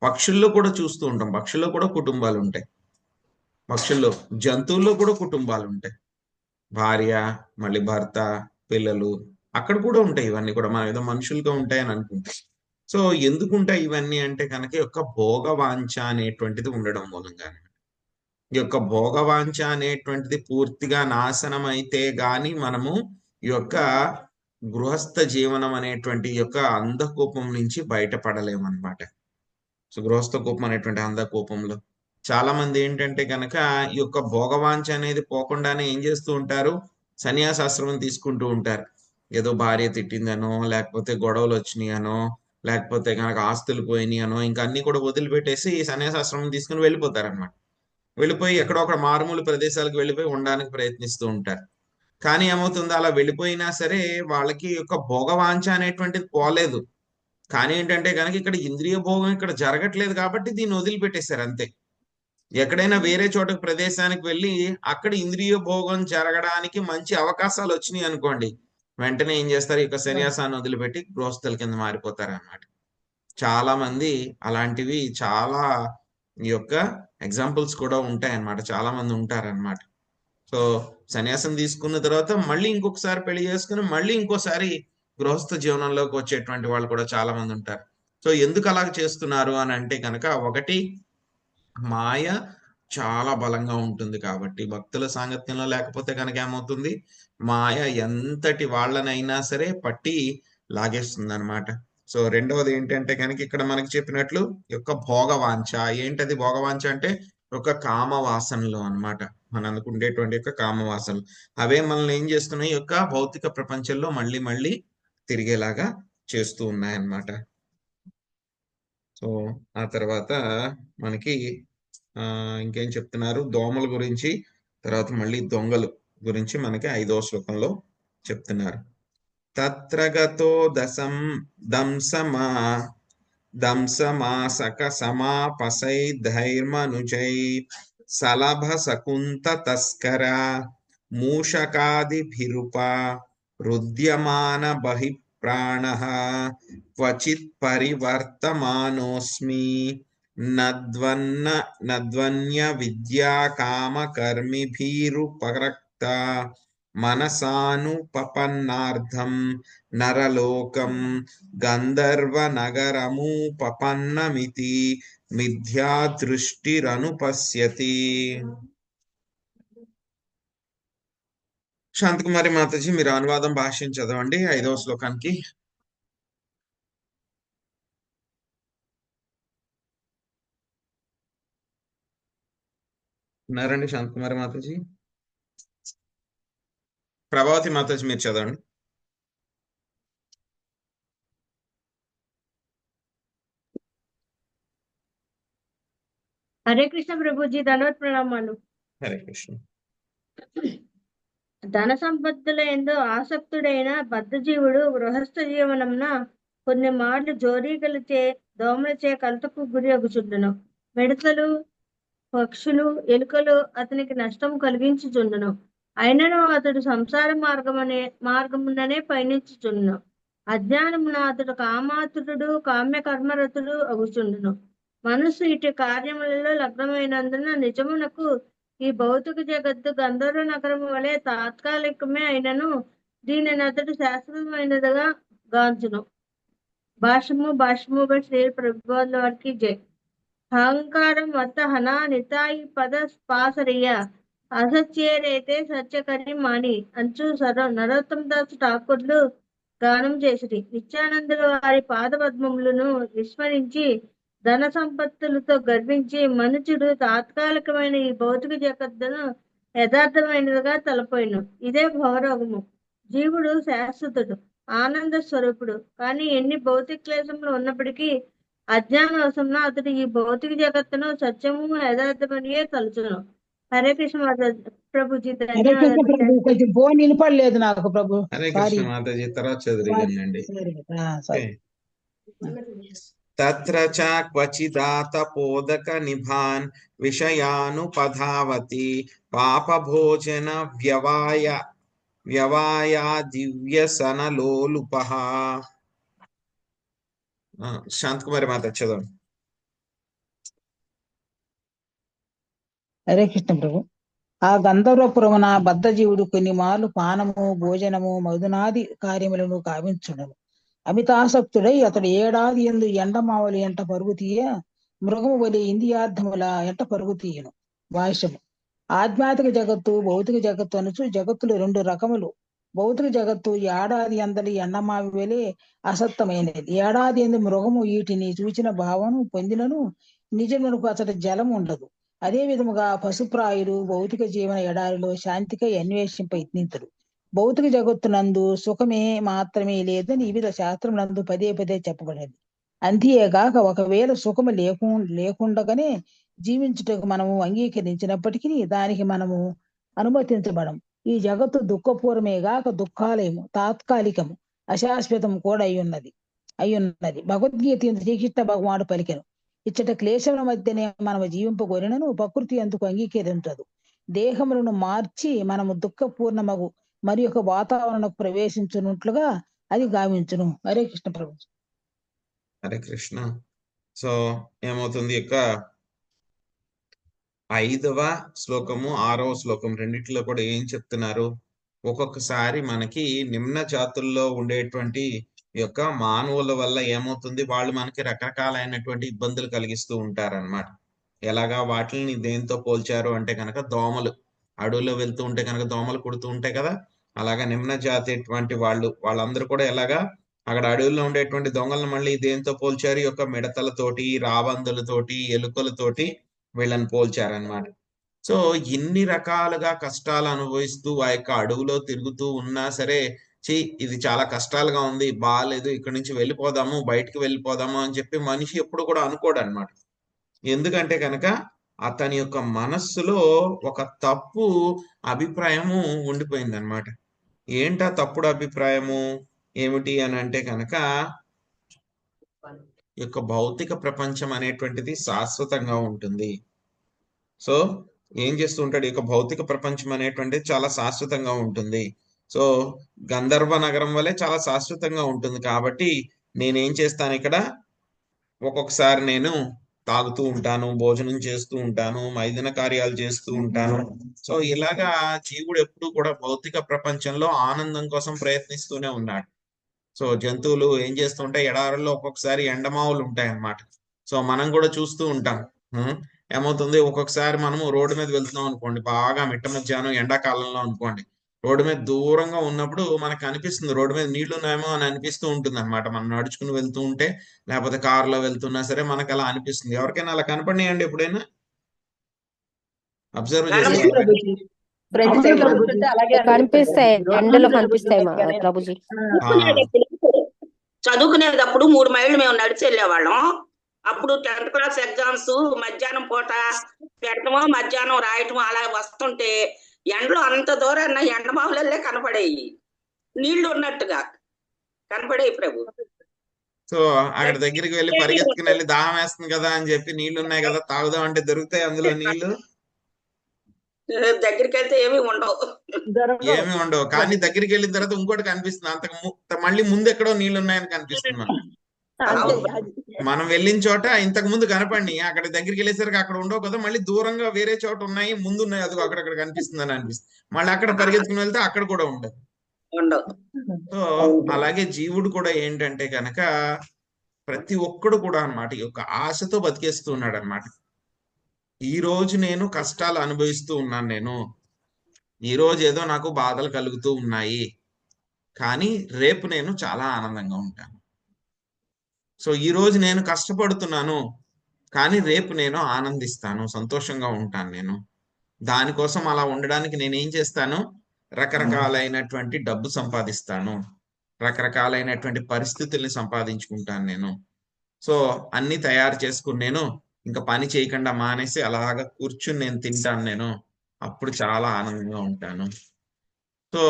పక్షుల్లో కూడా చూస్తూ ఉంటాం, పక్షుల్లో కూడా కుటుంబాలు ఉంటాయి. పక్షుల్లో, జంతువుల్లో కూడా కుటుంబాలు ఉంటాయి. భార్య, మళ్ళీ భర్త, పిల్లలు, అక్కడ కూడా ఉంటాయి. ఇవన్నీ కూడా మనం ఏదో మనుషులుగా ఉంటాయని అనుకుంటాం. సో ఎందుకు ఉంటాయి ఇవన్నీ అంటే కనుక యొక్క భోగవాంఛ అనేటువంటిది ఉండడం మూలంగానే. ఈ యొక్క భోగవాంఛ అనేటువంటిది పూర్తిగా నాశనం అయితే గాని మనము ఈ యొక్క గృహస్థ జీవనం అనేటువంటి యొక్క అంధకూపం నుంచి బయటపడలేమన్నమాట. సో గృహస్థ కూపం అనేటువంటి అంధకూపంలో చాలా మంది ఏంటంటే కనుక ఈ యొక్క భోగవాంఛ అనేది పోకుండానే ఏం చేస్తూ ఉంటారు, సన్యాసాశ్రమం తీసుకుంటూ ఉంటారు. ఏదో భార్య తిట్టిందనో, లేకపోతే గొడవలు వచ్చినాయనో, లేకపోతే కనుక ఆస్తులు పోయినాయనో, ఇంకా అన్ని కూడా వదిలిపెట్టేసి సన్యాసాశ్రమం తీసుకుని వెళ్ళిపోతారు అనమాట. వెళ్ళిపోయి ఎక్కడో ఒక మారుమూల ప్రదేశాలకు వెళ్ళిపోయి ఉండడానికి ప్రయత్నిస్తూ ఉంటారు. కానీ ఏమవుతుంది, అలా వెళ్ళిపోయినా సరే వాళ్ళకి యొక్క భోగవాంఛ అనేటువంటిది పోలేదు. కానీ ఏంటంటే కనుక ఇక్కడ ఇంద్రియ భోగం ఇక్కడ జరగట్లేదు కాబట్టి దీన్ని వదిలిపెట్టేశారు అంతే. ఎక్కడైనా వేరే చోటకు ప్రదేశానికి వెళ్ళి అక్కడ ఇంద్రియ భోగం జరగడానికి మంచి అవకాశాలు వచ్చినాయి అనుకోండి, వెంటనే ఏం చేస్తారు, ఇక సన్యాసాన్ని వదిలిపెట్టి గృహస్థుల కింద మారిపోతారు అన్నమాట. చాలా మంది అలాంటివి చాలా ఈ యొక్క ఎగ్జాంపుల్స్ కూడా ఉంటాయి అన్నమాట. చాలా మంది ఉంటారన్నమాట. సో సన్యాసం తీసుకున్న తర్వాత మళ్ళీ ఇంకొకసారి పెళ్లి చేసుకుని మళ్ళీ ఇంకోసారి గృహస్థ జీవనంలోకి వచ్చేటువంటి వాళ్ళు కూడా చాలా మంది ఉంటారు. సో ఎందుకు అలా చేస్తున్నారు అని అంటే కనుక, ఒకటి మాయ చాలా బలంగా ఉంటుంది కాబట్టి, భక్తుల సాంగత్యంలో లేకపోతే కనుక ఏమవుతుంది, మాయ ఎంతటి వాళ్ళనైనా సరే పట్టి లాగేస్తుంది అనమాట. సో రెండవది ఏంటంటే కనుక ఇక్కడ మనకి చెప్పినట్లు యొక్క భోగవాంఛ. ఏంటది భోగవాంఛ అంటే ఒక కామవాసనలు అన్నమాట. మనకు ఉండేటువంటి యొక్క కామవాసనలు అవే మనల్ని ఏం చేస్తున్నాయి, యొక్క భౌతిక ప్రపంచంలో మళ్ళీ మళ్ళీ తిరిగేలాగా చేస్తూ ఉన్నాయన్నమాట. సో ఆ తర్వాత మనకి ఇంకేం చెప్తున్నారు, దోమల గురించి, తర్వాత మళ్ళీ దొంగలు గురించి మనకి 5వ శ్లోకంలో చెప్తున్నారు. తత్రగతో దంసమాసక సమాపసై ధైర్మనుజై సలభ సకుంత తస్కర మూషకాదిభిరుప రుద్యమాన బహి ప్రాణః క్వచిత్ పరివర్తమానోస్మి నద్వన్య విద్యా కామకర్మిభిరుపరక్త మనసానుపపన్నార్థం నరలోకం గంధర్వనగరముపపన్నమితి మిథ్యా దృష్టిరనుపశ్యతి. శాంతకుమారి మాతాజీ, మీరు అనువాదం భాష్యం చదవండి 5వ శ్లోకానికి. ఉన్నారండి శాంతకుమారి మాతాజీ? ప్రభావతి మాతాజీ మీరు చదవండి. హరే కృష్ణ ప్రభుజీ, ధన్యవాద ప్రణామాలు. హరే కృష్ణ. ధన సంపత్తుల యందు ఆసక్తుడైన బద్ధజీవుడు గృహస్థ జీవనంన కొన్ని మార్లు జోరీగలచే దోమలచే కలతకు గురి అగుచుండును. మిడతలు, పక్షులు, ఎలుకలు అతనికి నష్టం కలిగించుచుండును. అయినను అతడు సంసార మార్గముననే పయనించుచుండును. అజ్ఞానమున అతడు కామాతురుడు, కామ్య కర్మరతుడు అగుచుండును. మనస్సు ఇటు కార్యములలో లగ్నమైనందున నిజమునకు ఈ భౌతిక జగత్తు గంధర్వ నగరము వలె తాత్కాలికమే అయినను దీనిని అతడు శాశ్వతమైనదిగా గాంచును. భాష్యము బై శ్రీ ప్రభుపాదుల వారికి జై. అహంకారం మత హనా నితాయి పద స్పాసరియ అసత్యేరైతే సత్యకరి మాని అంచు నరోత్తమ దాసు ఠాకూర్లు గానం చేసిరి. నిత్యానందుల వారి పాద పద్మములను విస్మరించి ధన సంపత్తులతో గర్వించి మనుషుడు తాత్కాలికమైన ఈ భౌతిక జగత్తును యథార్థమైనదిగా తలపోయిను. ఇదే భవరోగము. జీవుడు శాశ్వతుడు, ఆనంద స్వరూపుడు. కానీ ఎన్ని భౌతిక క్లేశములు ఉన్నప్పటికీ అజ్ఞానవశమున అతడు ఈ భౌతిక జగత్తును సత్యము యథార్థమనియే తలుచును. హరే కృష్ణ ప్రభుజీ. కొంచెం ఫోన్ వినపడలేదు నాకు ప్రభు. హరే కృష్ణ మాతాజీ, తర్వాత చదివిందండి. తత్ర చ క్వచిదాతపోదక నిభాన్ విషయానుపధావతి పాపభోజన వ్యవాయాదివ్యసనలోలుపః. శాంతకుమారి మాత చదవండి. హరే కృష్ణ ప్రభు. ఆ గంధర్వపురమున బద్ధజీవుడు కొన్ని మార్లు పానము, భోజనము, మధునాది కార్యములను కావించుడను. అమితాసక్తుడై అతడు ఏడాది యందు ఎండమావలి ఎంట పరుగు తీయ మృగము వలి ఇంద్రియార్థముల ఎంట పరుగు తీయను. భాష్యము. ఆధ్యాత్మిక జగత్తు, భౌతిక జగత్తు అనుచు జగత్తులు 2 రకములు. భౌతిక జగత్తు ఏడాది అందలి ఎండమావి వలె అసత్తమైనది. ఏడాది ఎందు మృగము వీటిని చూచిన భావము పొందినను నిజమునకు అతడి జలం ఉండదు. అదే విధముగా పశుప్రాయులు భౌతిక జీవన ఎడారిలో శాంతికై అన్వేషింప యత్నింతుడు. భౌతిక జగత్తునందు సుఖమే మాత్రమే లేదని వివిధ శాస్త్రములందు పదే చెప్పబడేది. అంతేగాక ఒకవేళ సుఖము లేకుండగానే జీవించుటకు మనము అంగీకరించినప్పటికీ దానికి మనము అనుమతించబడం. ఈ జగత్తు దుఃఖపూర్వమేగాక దుఃఖాలయము తాత్కాలికము అశాశ్వతము కూడా అయ్యున్నది భగవద్గీత ఎందు శ్రీకృష్ణ భగవానుడు పలికెను. ఇచ్చట క్లేశముల మధ్యనే మనము జీవింపగోరినను ప్రకృతి అందుకు అంగీకరించదు. దేహములను మార్చి మనము దుఃఖపూర్ణమగు మరి ఒక వాతావరణకు ప్రవేశించున్నట్లుగా అది గావించును. హరే కృష్ణ ప్రభు. హరే కృష్ణ. సో ఏమవుతుంది, యొక్క 5వ శ్లోకము 6వ శ్లోకం రెండిట్లో కూడా ఏం చెప్తున్నారు? ఒక్కొక్కసారి మనకి నిమ్న జాతుల్లో ఉండేటువంటి యొక్క మానవుల వల్ల ఏమవుతుంది, వాళ్ళు మనకి రకరకాలైనటువంటి ఇబ్బందులు కలిగిస్తూ ఉంటారన్నమాట. ఎలాగా వాటిని దేంతో పోల్చారు అంటే కనుక దోమలు. అడవుల్లో వెళ్తూ ఉంటే కనుక దోమలు కుడుతూ ఉంటాయి కదా, అలాగా నిమ్న జాతి వాళ్ళందరూ కూడా ఎలాగా అక్కడ అడవుల్లో ఉండేటువంటి దొంగలను మళ్ళీ దేంతో పోల్చారు? యొక్క మిడతలతోటి, రాబందులతోటి, ఎలుకలతోటి వీళ్ళని పోల్చారనమాట. సో ఇన్ని రకాలుగా కష్టాలు అనుభవిస్తూ ఆ యొక్క అడవులో తిరుగుతూ ఉన్నా సరే, ఇది చాలా కష్టాలుగా ఉంది, బాగాలేదు, ఇక్కడి నుంచి వెళ్ళిపోదాము, బయటికి వెళ్ళిపోదాము అని చెప్పి మనిషి ఎప్పుడు కూడా అనుకోడు అనమాట. ఎందుకంటే కనుక అతని యొక్క మనస్సులో ఒక తప్పు అభిప్రాయము ఉండిపోయింది అనమాట. ఏంటా తప్పుడు అభిప్రాయము ఏమిటి అని అంటే కనుక, యొక్క భౌతిక ప్రపంచం అనేటువంటిది శాశ్వతంగా ఉంటుంది. సో ఏం చేస్తూ ఉంటాడు, ఈ యొక్క భౌతిక ప్రపంచం అనేటువంటిది చాలా శాశ్వతంగా ఉంటుంది. సో గంధర్వ నగరం వల్లే చాలా శాశ్వతంగా ఉంటుంది. కాబట్టి నేనేం చేస్తాను, ఇక్కడ ఒక్కొక్కసారి నేను తాగుతూ ఉంటాను, భోజనం చేస్తూ ఉంటాను, మైదన కార్యాలు చేస్తూ ఉంటాను. సో ఇలాగా జీవుడు ఎప్పుడు కూడా భౌతిక ప్రపంచంలో ఆనందం కోసం ప్రయత్నిస్తూనే ఉన్నాడు. సో జంతువులు ఏం చేస్తుంటే ఎడారుల్లో ఒక్కొక్కసారి ఎండమావులు ఉంటాయి అన్నమాట. సో మనం కూడా చూస్తూ ఉంటాం. ఏమవుతుంది, ఒక్కొక్కసారి మనము రోడ్డు మీద వెళ్తున్నాం అనుకోండి, బాగా మిట్ట మధ్యాహ్నం ఎండాకాలంలో అనుకోండి, రోడ్డు మీద దూరంగా ఉన్నప్పుడు మనకు అనిపిస్తుంది రోడ్డు మీద నీళ్లు ఉన్నాయేమో అని అనిపిస్తూ ఉంటుంది అనమాట. మనం నడుచుకుని వెళ్తూ ఉంటే లేకపోతే కారులో వెళ్తున్నా సరే మనకు అలా అనిపిస్తుంది. ఎవరికైనా అలా కనపడినాయండి ఎప్పుడైనా? అబ్జర్వ్ చేస్తారు? కనిపిస్తాయి, ఎండలో కనిపిస్తాయి ప్రభుజీ. చదువుకునేటప్పుడు 3 మైళ్ళు మేము నడిచి వెళ్ళేవాళ్ళం. అప్పుడు 10th క్లాస్ ఎగ్జామ్స్ మధ్యాహ్నం పూట పెట్టడమో మధ్యాహ్నం రాయటమో అలా వస్తుంటే ఎండలో అంత దూరాన్న ఎండమావులల్లే కనపడేవి, నీళ్లు ఉన్నట్టుగా కనపడేవి ప్రభు. సో అక్కడ దగ్గరికి వెళ్ళి పరిగెత్తుకుని వెళ్ళి దాహం వేస్తుంది కదా అని చెప్పి నీళ్లు ఉన్నాయి కదా తాగుదాం అంటే దొరుకుతాయి అందులో నీళ్లు? దగ్గరికి వెళ్తే ఏమి ఉండవు. కానీ దగ్గరికి వెళ్ళిన తర్వాత ఇంకోటి కనిపిస్తుంది, మళ్ళీ ముందు ఎక్కడో నీళ్లు ఉన్నాయని కనిపిస్తుంది మనకు. మనం వెళ్ళిన చోట ఇంతకు ముందు కనపడి అక్కడ దగ్గరికి వెళ్ళేసరికి అక్కడ ఉండవు కదా, మళ్ళీ దూరంగా వేరే చోట ఉన్నాయి, ముందు ఉన్నాయి, అది అక్కడక్కడ కనిపిస్తుంది అని అనిపిస్తుంది. మళ్ళీ అక్కడ పరిగెత్తుకుని వెళ్తే అక్కడ కూడా ఉండదు. సో అలాగే జీవుడు కూడా ఏంటంటే కనుక ప్రతి ఒక్కడు కూడా అన్నమాట ఈ యొక్క ఆశతో బతికేస్తూ ఉన్నాడు అనమాట. ఈ రోజు నేను కష్టాలు అనుభవిస్తూ ఉన్నాను, ఈ రోజు ఏదో నాకు బాధలు కలుగుతూ ఉన్నాయి, కానీ రేపు నేను చాలా ఆనందంగా ఉంటాను. సో ఈ రోజు నేను కష్టపడుతున్నాను, కానీ రేపు నేను ఆనందిస్తాను, సంతోషంగా ఉంటాను. నేను దానికోసం అలా ఉండడానికి నేనేం చేస్తాను, రకరకాలైనటువంటి డబ్బు సంపాదిస్తాను, రకరకాలైనటువంటి పరిస్థితుల్ని సంపాదించుకుంటాను నేను. సో అన్ని తయారు చేసుకుని నేను ఇంకా పని చేయకుండా మానేసి అలాగా కూర్చుని నేను తింటాను, నేను అప్పుడు చాలా ఆనందంగా ఉంటాను. సో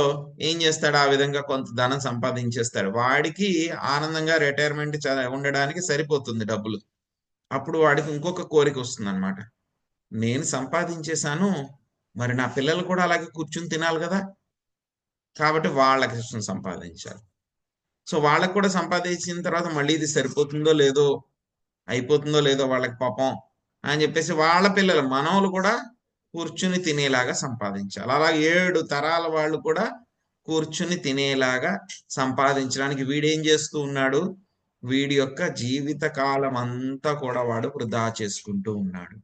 ఏం చేస్తాడు, ఆ విధంగా కొంత ధనం సంపాదించేస్తాడు, వాడికి ఆనందంగా రిటైర్మెంట్ ఉండడానికి సరిపోతుంది డబ్బులు. అప్పుడు వాడికి ఇంకొక కోరిక వస్తుంది అనమాట, నేను సంపాదించేశాను, మరి నా పిల్లలు కూడా అలాగే కూర్చుని తినాలి కదా, కాబట్టి వాళ్ళకి సంపాదించాలి. సో వాళ్ళకి కూడా సంపాదించిన తర్వాత మళ్ళీ ఇది సరిపోతుందో లేదో, అయిపోతుందో లేదో వాళ్ళకి పాపం అని చెప్పేసి వాళ్ళ పిల్లలు మనవలు కూడా కూర్చుని తినేలాగా సంపాదించాలి. అలా 7 తరాల వాళ్ళు కూడా కూర్చుని తినేలాగా సంపాదించడానికి వీడేం చేస్తూ ఉన్నాడు, వీడి యొక్క జీవిత కాలం అంతా కూడా వాడు వృధా చేసుకుంటూ ఉన్నాడు.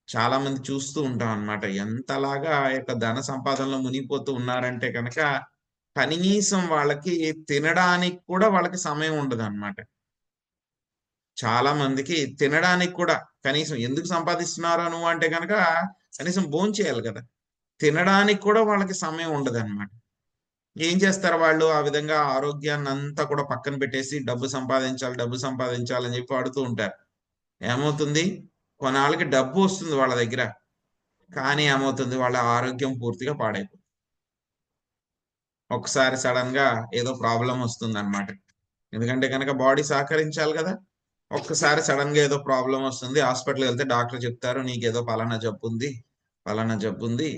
చాలా మంది చూస్తూ ఉంటాం అన్నమాట, ఎంతలాగా ఆ యొక్క ధన సంపాదనలో మునిగిపోతూ ఉన్నారంటే కనుక కనీసం వాళ్ళకి తినడానికి కూడా వాళ్ళకి సమయం ఉండదు అన్నమాట. చాలా మందికి తినడానికి కూడా కనీసం ఎందుకు సంపాదిస్తున్నారో నువ్వు అంటే కనుక కనీసం భోంచేయాలి కదా, తినడానికి కూడా వాళ్ళకి సమయం ఉండదు అనమాట. ఏం చేస్తారు వాళ్ళు, ఆ విధంగా ఆరోగ్యాన్ని అంతా కూడా పక్కన పెట్టేసి డబ్బు సంపాదించాలని చెప్పి వాడుతూ ఉంటారు. ఏమవుతుంది, కొన్నాళ్ళకి డబ్బు వస్తుంది వాళ్ళ దగ్గర, కానీ ఏమవుతుంది, వాళ్ళ ఆరోగ్యం పూర్తిగా పాడైపోతుంది. ఒకసారి సడన్ గా ఏదో ప్రాబ్లం వస్తుంది అనమాట. ఎందుకంటే కనుక బాడీ సహకరించాలి కదా. ఒక్కసారి సడన్ గా ఏదో ప్రాబ్లం వస్తుంది, హాస్పిటల్కి వెళ్తే డాక్టర్ చెప్తారు నీకేదో పలానా జబ్బు ఉంది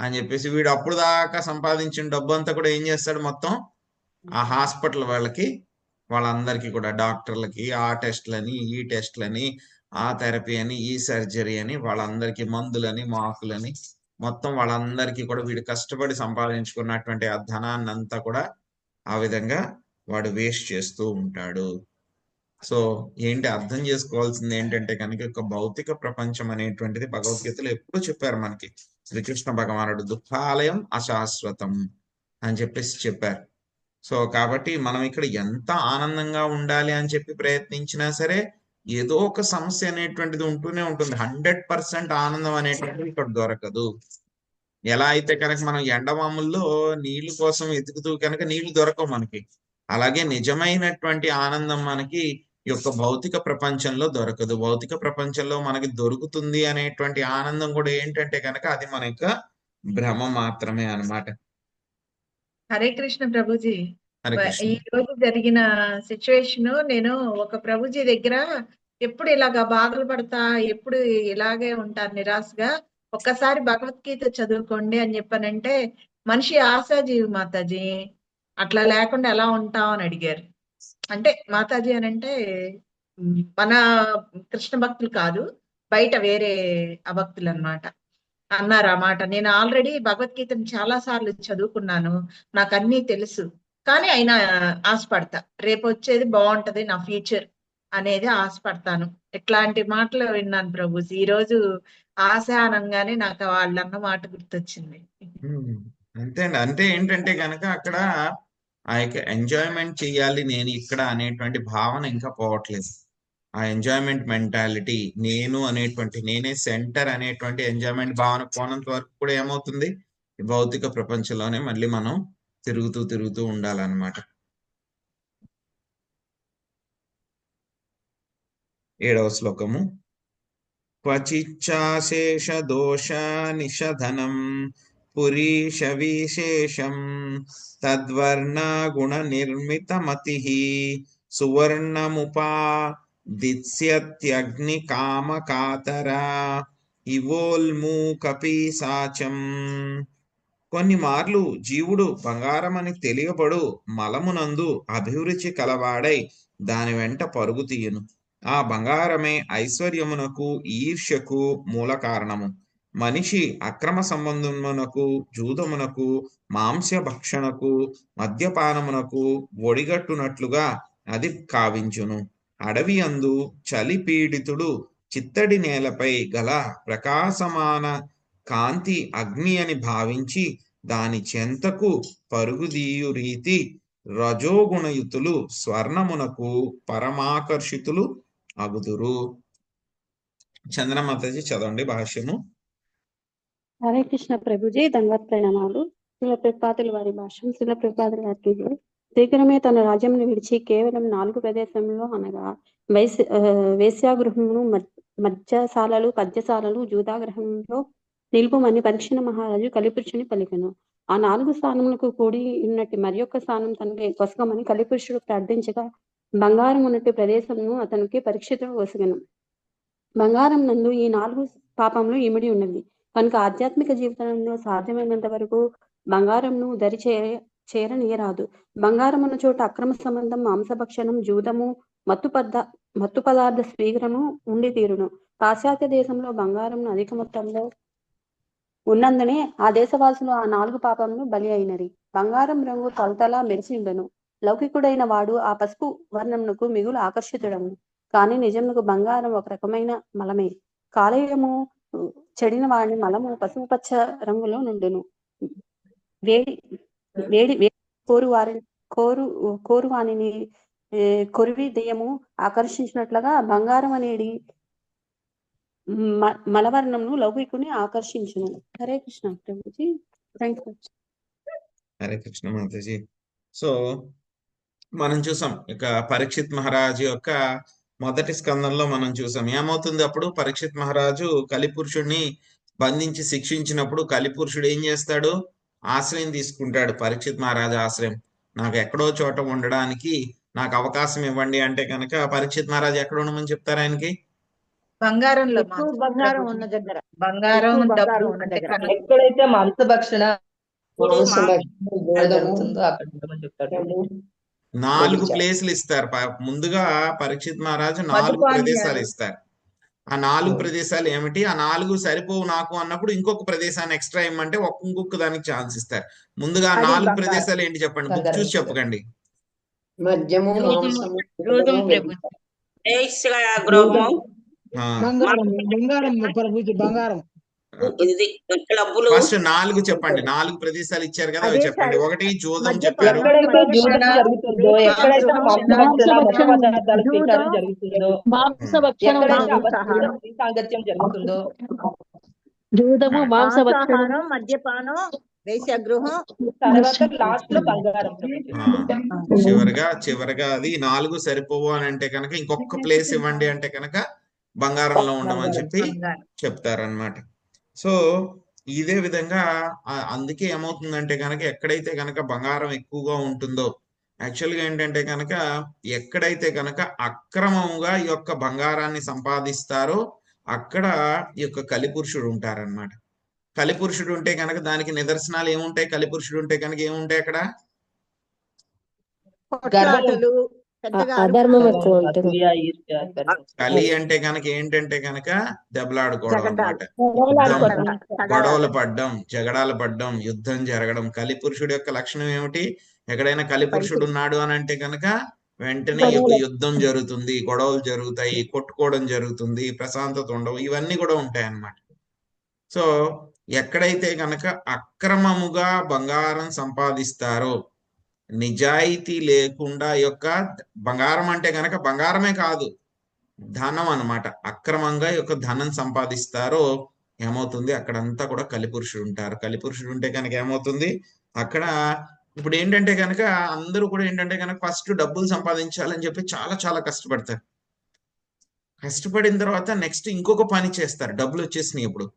అని చెప్పేసి వీడు అప్పుడు దాకా సంపాదించిన డబ్బు అంతా కూడా ఏం చేస్తాడు, మొత్తం ఆ హాస్పిటల్ వాళ్ళందరికీ కూడా, డాక్టర్లకి ఆ టెస్ట్లని ఈ టెస్ట్లని ఆ థెరపీ అని ఈ సర్జరీ అని వాళ్ళందరికీ మందులని మాకులని మొత్తం వాళ్ళందరికీ కూడా వీడు కష్టపడి సంపాదించుకున్నటువంటి ఆ ధనాన్ని అంతా కూడా ఆ విధంగా వాడు వేస్ట్ చేస్తూ ఉంటాడు. సో ఏంటి అర్థం చేసుకోవాల్సింది ఏంటంటే కనుక ఒక భౌతిక ప్రపంచం అనేటువంటిది భగవద్గీతలో ఎప్పుడు చెప్పారు మనకి. శ్రీకృష్ణ భగవానుడు దుఃఖాలయం అశాశ్వతం అని చెప్పేసి చెప్పారు. సో కాబట్టి మనం ఇక్కడ ఎంత ఆనందంగా ఉండాలి అని చెప్పి ప్రయత్నించినా సరే ఏదో ఒక సమస్య అనేటువంటిది ఉంటూనే ఉంటుంది. 100% ఆనందం అనేటువంటిది ఇక్కడ దొరకదు. ఎలా అయితే కనుక మనం ఎండమాముల్లో నీళ్లు కోసం వెతుకుతూ కనుక నీళ్లు దొరకవు మనకి, అలాగే నిజమైనటువంటి ఆనందం మనకి ఈ యొక్క భౌతిక ప్రపంచంలో దొరకదు. భౌతిక ప్రపంచంలో మనకి దొరుకుతుంది అనేటువంటి ఆనందం కూడా ఏంటంటే కనుక అది మన యొక్క భ్రమ మాత్రమే అన్నమాట. హరే కృష్ణ ప్రభుజీ. హరే కృష్ణ. ఈ రోజు జరిగిన సిచ్యువేషన్, నేను ఒక ప్రభుజీ దగ్గర ఎప్పుడు ఇలాగా బాధలు పడతా, ఎప్పుడు ఇలాగే ఉంటాను నిరాశగా, ఒక్కసారి భగవద్గీత చదువుకోండి అని చెప్పానంటే, మనిషి ఆశాజీవి మాతాజీ, అట్లా లేకుండా ఎలా ఉంటాం అని అడిగారు. అంటే మాతాజీ అని అంటే మన కృష్ణ భక్తులు కాదు, బయట వేరే అభక్తులు అన్నమాట అన్నారు ఆ మాట. నేను ఆల్రెడీ భగవద్గీతను చాలా సార్లు చదువుకున్నాను, నాకు అన్నీ తెలుసు, కానీ అయినా ఆశపడతా, రేపు వచ్చేది బాగుంటది నా ఫ్యూచర్ అనేది ఆశపడతాను. ఇట్లాంటి మాటలు విన్నాను ప్రభుజీ. ఈ రోజు ఆశ అనగానే నాకు వాళ్ళన్న మాట గుర్తొచ్చింది. అంతే అండి. అంటే ఏంటంటే కనుక అక్కడ ఆ యొక్క ఎంజాయ్మెంట్ చేయాలి నేను ఇక్కడ అనేటువంటి భావన ఇంకా పోవట్లేదు. ఆ ఎంజాయ్మెంట్ మెంటాలిటీ, నేనే సెంటర్ అనేటువంటి ఎంజాయ్మెంట్ భావన పోనంత వరకు కూడా ఏమవుతుంది, ఈ భౌతిక ప్రపంచంలోనే మళ్ళీ మనం తిరుగుతూ ఉండాలన్నమాట. 7వ శ్లోకము. క్వచిచ్చాశేష దోష నిషధనం పురీష విశేషం తద్వర్ణ గుణ నిర్మితమతి సువర్ణముపాదిత్యగ్ని కామకాతరా ఇవోల్మూకపి సాచం. కొన్ని మార్లు జీవుడు బంగారమని తెలియబడు మలమునందు అభిరుచి కలవాడై దాని వెంట పరుగు తీయును. ఆ బంగారమే ఐశ్వర్యమునకు ఈర్ష్యకు మూల కారణము. మనిషి అక్రమ సంబంధమునకు, జూదమునకు, మాంస్య భక్షణకు, మద్యపానమునకు ఒడిగట్టునట్లుగా అది కావించును. అడవి అందు చలి పీడితుడు చిత్తడి నేలపై గల ప్రకాశమాన కాంతి అగ్ని అని భావించి దాని చెంతకు పరుగుదీయు రీతి రజోగుణయుతులు స్వర్ణమునకు పరమాకర్షితులు అగుదురు. చంద్రమాతాజీ చదవండి భాష్యము. హరే కృష్ణ ప్రభుజీ, ధన్యవాద ప్రణామాలు. శిల ప్రపాతుల వారి భాష్యం. శిల ప్రపాతుల వారికి శీఘ్రమే తన రాజ్యంను విడిచి కేవలం 4 ప్రదేశంలో అనగా వేశ్యాగృహమును, మద్యశాలలు, పద్యశాలలు, జూదాగ్రహంలో నిలుపుమని పరీక్షణ మహారాజు కలిపురుషుని పలికెను. ఆ 4 స్థానములకు కూడి ఉన్నట్టు మరి యొక్క స్థానం తనకి కొసగమని కలిపురుషుడు ప్రార్థించగా బంగారం ఉన్నట్టు ప్రదేశమును అతనికి పరీక్షితుడు వసగను. బంగారం నందు ఈ 4 పాపములు ఇమిడి ఉన్నవి కనుక ఆధ్యాత్మిక జీవితంలో సాధ్యమైనంత వరకు బంగారంను దరి చేరనీయరాదు. బంగారం ఉన్న చోట అక్రమ సంబంధం, మాంసభక్షణం, జూదము, మత్తు పదార్థ స్వీకరణము ఉండి తీరును. పాశ్చాత్య దేశంలో బంగారంను అధిక మొత్తంలో ఉన్నందునే ఆ దేశవాసులు ఆ 4 పాపములు బలి అయినరి. బంగారం రంగు తలతలా మెరిసిండను. లౌకికుడైన వాడు ఆ పసుపు వర్ణమునకు మిగులు ఆకర్షితుడము. కానీ నిజమునకు బంగారం ఒక రకమైన మలమే. కాలేయము చెడిన వాడిని మలము పసుపు పచ్చ రంగులో నుండును. వేడి కోరు వాణిని కొరివి దెయ్యము ఆకర్షించినట్లుగా బంగారం అనేది మలవర్ణంను లౌకికుని ఆకర్షించును. హరే కృష్ణ ప్రభుజీ. హరే కృష్ణ మాతాజీ. సో మనం చూసాం ఇక పరీక్షిత్ మహారాజు యొక్క మొదటి స్కందంలో మనం చూసాం ఏమవుతుంది. అప్పుడు పరీక్షిత్ మహారాజు కలిపురుషుడిని బంధించి శిక్షించినప్పుడు కలిపురుషుడు ఏం చేస్తాడు, ఆశ్రయం తీసుకుంటాడు. పరీక్షిత్ మహారాజు ఆశ్రయం. నాకు ఎక్కడో చోట ఉండడానికి నాకు అవకాశం ఇవ్వండి అంటే కనుక పరీక్షిత్ మహారాజు ఎక్కడ ఉండమని చెప్తారు ఆయనకి? బంగారంలో ఎక్కువ బంగారం ఉన్న దగ్గర, బంగారం ఎక్కువ బంగారం డబ్బు ఉన్న అంటే దగ్గర. కనుక ఎక్కడైతే మాంసభక్షణ గోధుమ, జరుగుతుందో అక్కడ ఉండమని చెప్తాడు. 4 ప్లేసులు ఇస్తారు. ముందుగా పరీక్షిత్ మహారాజు 4 ప్రదేశాలు మధుపానీయాలు. ఇస్తారు. ఆ 4 ప్రదేశాలు ఏమిటి? ఆ 4 సరిపోవు నాకు అన్నప్పుడు ఇంకొక ప్రదేశాన్ని ఎక్స్ట్రా ఇవ్వమంటే ఇంకొక దానికి ఛాన్స్ ఇస్తారు. ముందుగా ఆ అది 4 బంగారం. ప్రదేశాలు ఏంటి చెప్పండి, బుక్ చూసి చెప్పకండి. మద్యము, మాంసము, వెండి. వేశ్య గృహము, ఆ, బంగారం బంగారం ప్రభుజీ బంగారం. ఇది క్లబ్బులు, ఫస్ట్ 4 చెప్పండి. 4 ప్రదేశాలు ఇచ్చారు కదా, అవి అదే చెప్పండి. సార్. 1 జూదం మద్యపానం, చెప్పారు. ఎక్కడైతే జూదం జరుగుతుందో, ఎక్కడైతే మాంసభక్షణ, మత్తు పదార్థాల జూదం, స్వీకారం జరుగుతుందో, ఎక్కడైతే అబద్ధం, సాంగత్యం జరుగుతుందో, జూదము, మాంసభక్షణము, మాంసాహారం, మద్యపానం, వేశ్యాగృహం, తర్వాత లాస్ట్ లో బంగారం. చివరిగా అది 4 సరిపోవు అని అంటే కనుక ఇంకొక ప్లేస్ ఇవ్వండి అంటే కనుక బంగారంలో ఉండమని చెప్పి చెప్తారనమాట. సో ఇదే విధంగా అందుకే ఏమవుతుందంటే కనుక ఎక్కడైతే కనుక బంగారం ఎక్కువగా ఉంటుందో, యాక్చువల్గా ఏంటంటే కనుక ఎక్కడైతే కనుక అక్రమంగా ఈ యొక్క బంగారాన్ని సంపాదిస్తారో అక్కడ ఈ యొక్క కలిపురుషుడు ఉంటారనమాట. కలిపురుషుడు ఉంటే కనుక దానికి నిదర్శనాలు ఏముంటాయి? కలిపురుషుడు ఉంటే కనుక ఏముంటాయి అక్కడ? కొట్లాటలు, పెద్దగా అధర్మం ఎక్కువ ఉంటుంది. కలి అంటే కనుక ఏంటంటే కనుక దెబ్బలాడుకోవడం అన్నమాట. జగడాలు, గొడవలు పడ్డం, జగడాలు పడ్డం, యుద్ధం జరగడం. కలిపురుషుడు యొక్క లక్షణం ఏమిటి? ఎక్కడైనా కలిపురుషుడు ఉన్నాడు అని అంటే కనుక వెంటనే ఈ యొక్క యుద్ధం జరుగుతుంది, గొడవలు జరుగుతాయి, కొట్టుకోవడం జరుగుతుంది, ప్రశాంతత ఉండవు, ఇవన్నీ కూడా ఉంటాయి అన్నమాట. సో ఎక్కడైతే కనుక అక్రమముగా బంగారం సంపాదిస్తారో, నిజాయితీ లేకుండా యొక్క బంగారం అంటే కనుక బంగారమే కాదు, ధనం అన్నమాట, అక్రమంగా యొక్క ధనం సంపాదిస్తారో ఏమవుతుంది? అక్కడంతా కూడా కలిపురుషుడు ఉంటారు. కలిపురుషుడు ఉంటే కనుక ఏమవుతుంది అక్కడ? ఇప్పుడు ఏంటంటే కనుక అందరూ కూడా ఏంటంటే కనుక ఫస్ట్ డబ్బులు సంపాదించాలని చెప్పి చాలా చాలా కష్టపడతారు. కష్టపడిన తర్వాత నెక్స్ట్ ఇంకొక పని చేస్తారు. డబ్బులు వచ్చేసినాయి, ఇప్పుడు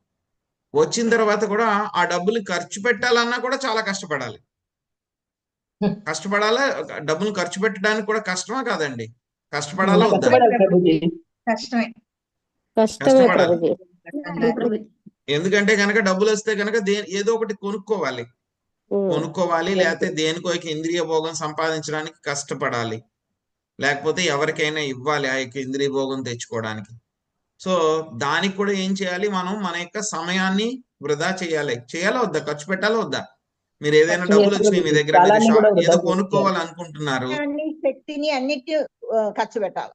వచ్చిన తర్వాత కూడా ఆ డబ్బులు ఖర్చు పెట్టాలన్నా కూడా చాలా కష్టపడాలి. కష్టపడాలా? డబ్బులు ఖర్చు పెట్టడానికి కూడా కష్టమా కాదండి? కష్టపడాలా వద్దా? కష్టమే. కష్టపడాలి. ఎందుకంటే కనుక డబ్బులు వస్తే కనుక ఏదో ఒకటి కొనుక్కోవాలి, లేకపోతే దేనికో ఇంద్రియ భోగం సంపాదించడానికి కష్టపడాలి, లేకపోతే ఎవరికైనా ఇవ్వాలి ఆ యొక్క ఇంద్రియ భోగం తెచ్చుకోవడానికి. సో దానికి కూడా ఏం చేయాలి? మనం మన యొక్క సమయాన్ని వృధా చేయాలా వద్దా? ఖర్చు పెట్టాలా వద్దా? మీరు ఏదైనా డబ్బులు వచ్చినాయి మీ దగ్గర, మీరు ఏదో కొనుక్కోవాలనుకుంటున్నారు, శక్తిని అన్నిటి ఖర్చు పెట్టాలి.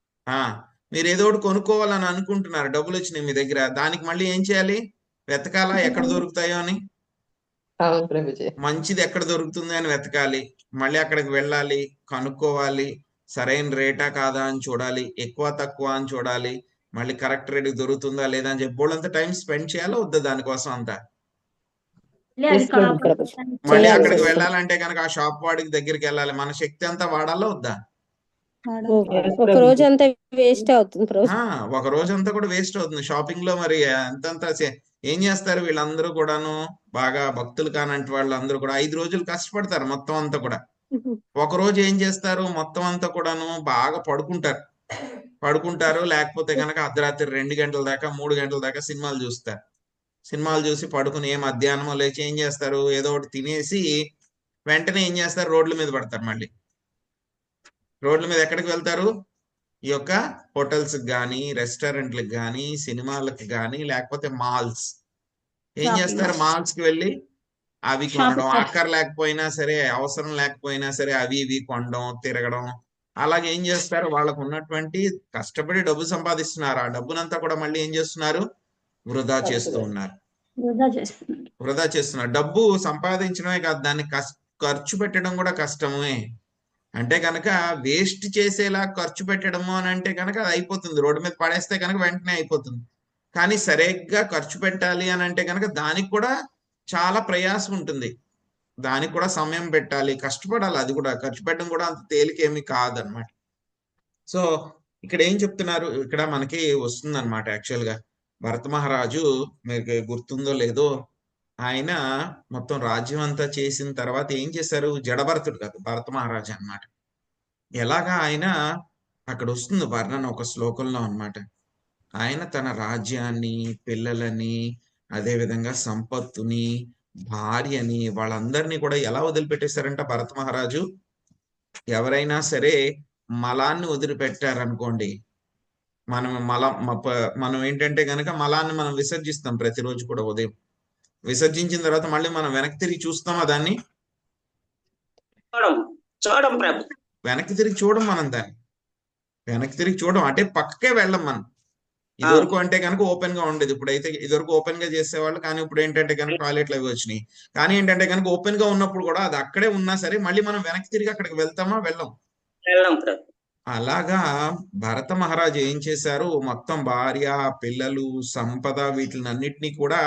మీరు ఏదో ఒకటి కొనుక్కోవాలని అనుకుంటున్నారు, డబ్బులు వచ్చినాయి మీ దగ్గర, దానికి మళ్ళీ ఏం చేయాలి? వెతకాలా ఎక్కడ దొరుకుతాయో అని. మంచిది ఎక్కడ దొరుకుతుంది అని వెతకాలి, మళ్ళీ అక్కడికి వెళ్ళాలి, కనుక్కోవాలి, సరైన రేటా కాదా అని చూడాలి, ఎక్కువ తక్కువ అని చూడాలి, మళ్ళీ కరెక్ట్ రేట్ దొరుకుతుందా లేదా అని చెప్పి బోల్డంత టైం స్పెండ్ చేయాలా వద్దా దానికోసం అంతా? మళ్ళీ అక్కడికి వెళ్ళాలంటే కనుక ఆ షాప్ వాడికి దగ్గరికి వెళ్ళాలి, మన శక్తి అంతా వాడాలా వద్దా? ఒక రోజు అంతా వేస్ట్ అవుతుంది. ఒక రోజు అంతా కూడా వేస్ట్ అవుతుంది షాపింగ్ లో. మరి ఎంతంతా ఏం చేస్తారు వీళ్ళందరూ కూడాను? బాగా భక్తులు కానంటి వాళ్ళందరూ కూడా 5 రోజులు కష్టపడతారు మొత్తం అంతా కూడా. ఒక రోజు ఏం చేస్తారు? మొత్తం అంతా కూడాను బాగా పడుకుంటారు, లేకపోతే కనుక అర్ధరాత్రి 2 గంటల దాకా 3 గంటల దాకా సినిమాలు చూస్తారు. సినిమాలు చూసి పడుకుని మధ్యాహ్నం లేచి ఏం చేస్తారు? ఏదో ఒకటి తినేసి వెంటనే ఏం చేస్తారు? రోడ్ల మీద పడతారు. మళ్ళీ రోడ్ల మీద ఎక్కడికి వెళ్తారు? ఈ యొక్క హోటల్స్ కానీ, రెస్టారెంట్లకు కానీ, సినిమాలకు కానీ, లేకపోతే మాల్స్. ఏం చేస్తారు? మాల్స్ కి వెళ్ళి అవి కొనడం, అక్కర్లేకపోయినా సరే, అవసరం లేకపోయినా సరే అవి ఇవి కొనడం, తిరగడం. అలాగే ఏం చేస్తారు? వాళ్ళకు ఉన్నటువంటి కష్టపడి డబ్బు సంపాదిస్తున్నారు, ఆ డబ్బునంతా కూడా మళ్ళీ ఏం చేస్తున్నారు? వృధా చేస్తూ ఉన్నారు. డబ్బు సంపాదించడమే కాదు, దాన్ని ఖర్చు పెట్టడం కూడా కష్టమే. అంటే కనుక వేస్ట్ చేసేలా ఖర్చు పెట్టడము అని అంటే కనుక అది అయిపోతుంది, రోడ్డు మీద పడేస్తే కనుక వెంటనే అయిపోతుంది. కానీ సరిగ్గా ఖర్చు పెట్టాలి అని అంటే కనుక దానికి కూడా చాలా ప్రయాసం ఉంటుంది, దానికి కూడా సమయం పెట్టాలి, కష్టపడాలి. అది కూడా ఖర్చు పెట్టడం కూడా అంత తేలికేమీ కాదనమాట. సో ఇక్కడ ఏం చెప్తున్నారు? ఇక్కడ మనకి వస్తుందన్నమాట. యాక్చువల్ గా భరత మహారాజు, మీకు గుర్తుందో లేదో, ఆయన మొత్తం రాజ్యం అంతా చేసిన తర్వాత ఏం చేశారు? జడభరతుడు కాదు, భరత మహారాజు అన్నమాట. ఎలాగా ఆయన అక్కడ వస్తుంది వర్ణన ఒక శ్లోకంలో అన్నమాట. ఆయన తన రాజ్యాన్ని, పిల్లలని, అదే విధంగా సంపత్తుని, భార్యని, వాళ్ళందరినీ కూడా ఎలా వదిలిపెట్టేశారంట భరత మహారాజు? ఎవరైనా సరే మలాన్ని వదిలిపెట్టారనుకోండి, మనం ఏంటంటే గనక మలాన్ని మనం విసర్జిస్తాం ప్రతిరోజు కూడా ఉదయం. విసర్జించిన తర్వాత మళ్ళీ మనం వెనక్కి తిరిగి చూస్తామా దాన్ని? చూడం ప్రభు. వెనక్కి తిరిగి చూడం మనం దాన్ని. వెనక్కి తిరిగి చూడం, అంటే పక్కకే వెళ్ళం మనం. ఇదివరకు అంటే కనుక ఓపెన్ గా ఉండేది, ఇప్పుడైతే ఇదివరకు ఓపెన్ గా చేసేవాళ్ళు, కానీ ఇప్పుడు ఏంటంటే కనుక టాయిలెట్లు అవి వచ్చినాయి. కానీ ఏంటంటే కనుక ఓపెన్ గా ఉన్నప్పుడు కూడా అది అక్కడే ఉన్నా సరే మళ్ళీ మనం వెనక్కి తిరిగి అక్కడికి వెళ్తామా? వెళ్ళం. అలాగా భరత మహారాజు ఏం చేశారు? మొత్తం భార్య, పిల్లలు, సంపద, వీటినన్నిటినీ కూడా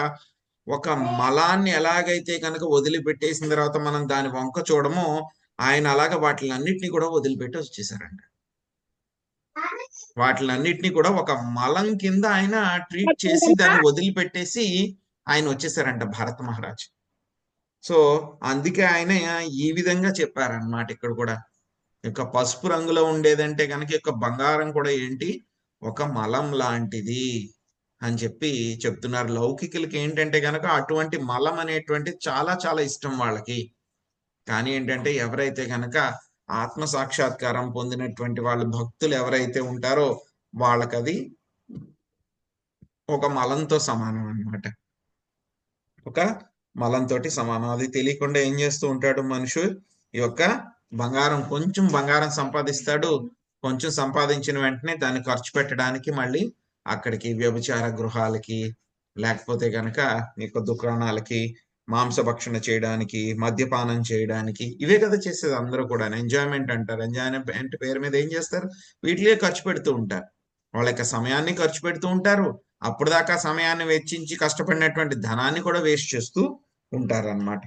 ఒక మలాన్ని ఎలాగైతే కనుక వదిలిపెట్టేసిన తర్వాత మనం దాని వంక చూడమో, ఆయన అలాగా వాటినన్నిటినీ కూడా వదిలిపెట్టి వచ్చేసారంట. వాటినన్నిటినీ కూడా ఒక మలం కింద ఆయన ట్రీట్ చేసి దాన్ని వదిలిపెట్టేసి ఆయన వచ్చేసారంట భరత మహారాజు. సో అందుకే ఆయన ఈ విధంగా చెప్పారన్నమాట ఇక్కడ కూడా. యొక్క పసుపు రంగులో ఉండేదంటే కనుక యొక్క బంగారం కూడా ఏంటి? ఒక మలం లాంటిది అని చెప్పి చెప్తున్నారు. లౌకికులకి ఏంటంటే కనుక అటువంటి మలం అనేటువంటి చాలా చాలా ఇష్టం వాళ్ళకి. కానీ ఏంటంటే ఎవరైతే కనుక ఆత్మ సాక్షాత్కారం పొందినటువంటి వాళ్ళు, భక్తులు ఎవరైతే ఉంటారో వాళ్ళకి అది ఒక మలంతో సమానం అన్నమాట. ఒక మలంతో సమానం. అది తెలియకుండా ఏం చేస్తూ ఉంటాడు మనుషుడు? ఈ యొక్క కొంచెం బంగారం సంపాదిస్తాడు. కొంచెం సంపాదించిన వెంటనే దాన్ని ఖర్చు పెట్టడానికి మళ్ళీ అక్కడికి వ్యభిచార గృహాలకి, లేకపోతే కనుక మీకు దుకాణాలకి, మాంసభక్షణ చేయడానికి, మద్యపానం చేయడానికి, ఇవే కదా చేసేది అందరూ కూడా. ఎంజాయ్మెంట్ అంటారు. ఎంజాయ్మెంట్ పేరు మీద ఏం చేస్తారు? వీటిలే ఖర్చు పెడుతూ ఉంటారు. వాళ్ళ యొక్క సమయాన్ని ఖర్చు పెడుతూ ఉంటారు. అప్పుడు దాకా సమయాన్ని వెచ్చించి కష్టపడినటువంటి ధనాన్ని కూడా వేస్ట్ చేస్తూ ఉంటారు అన్నమాట.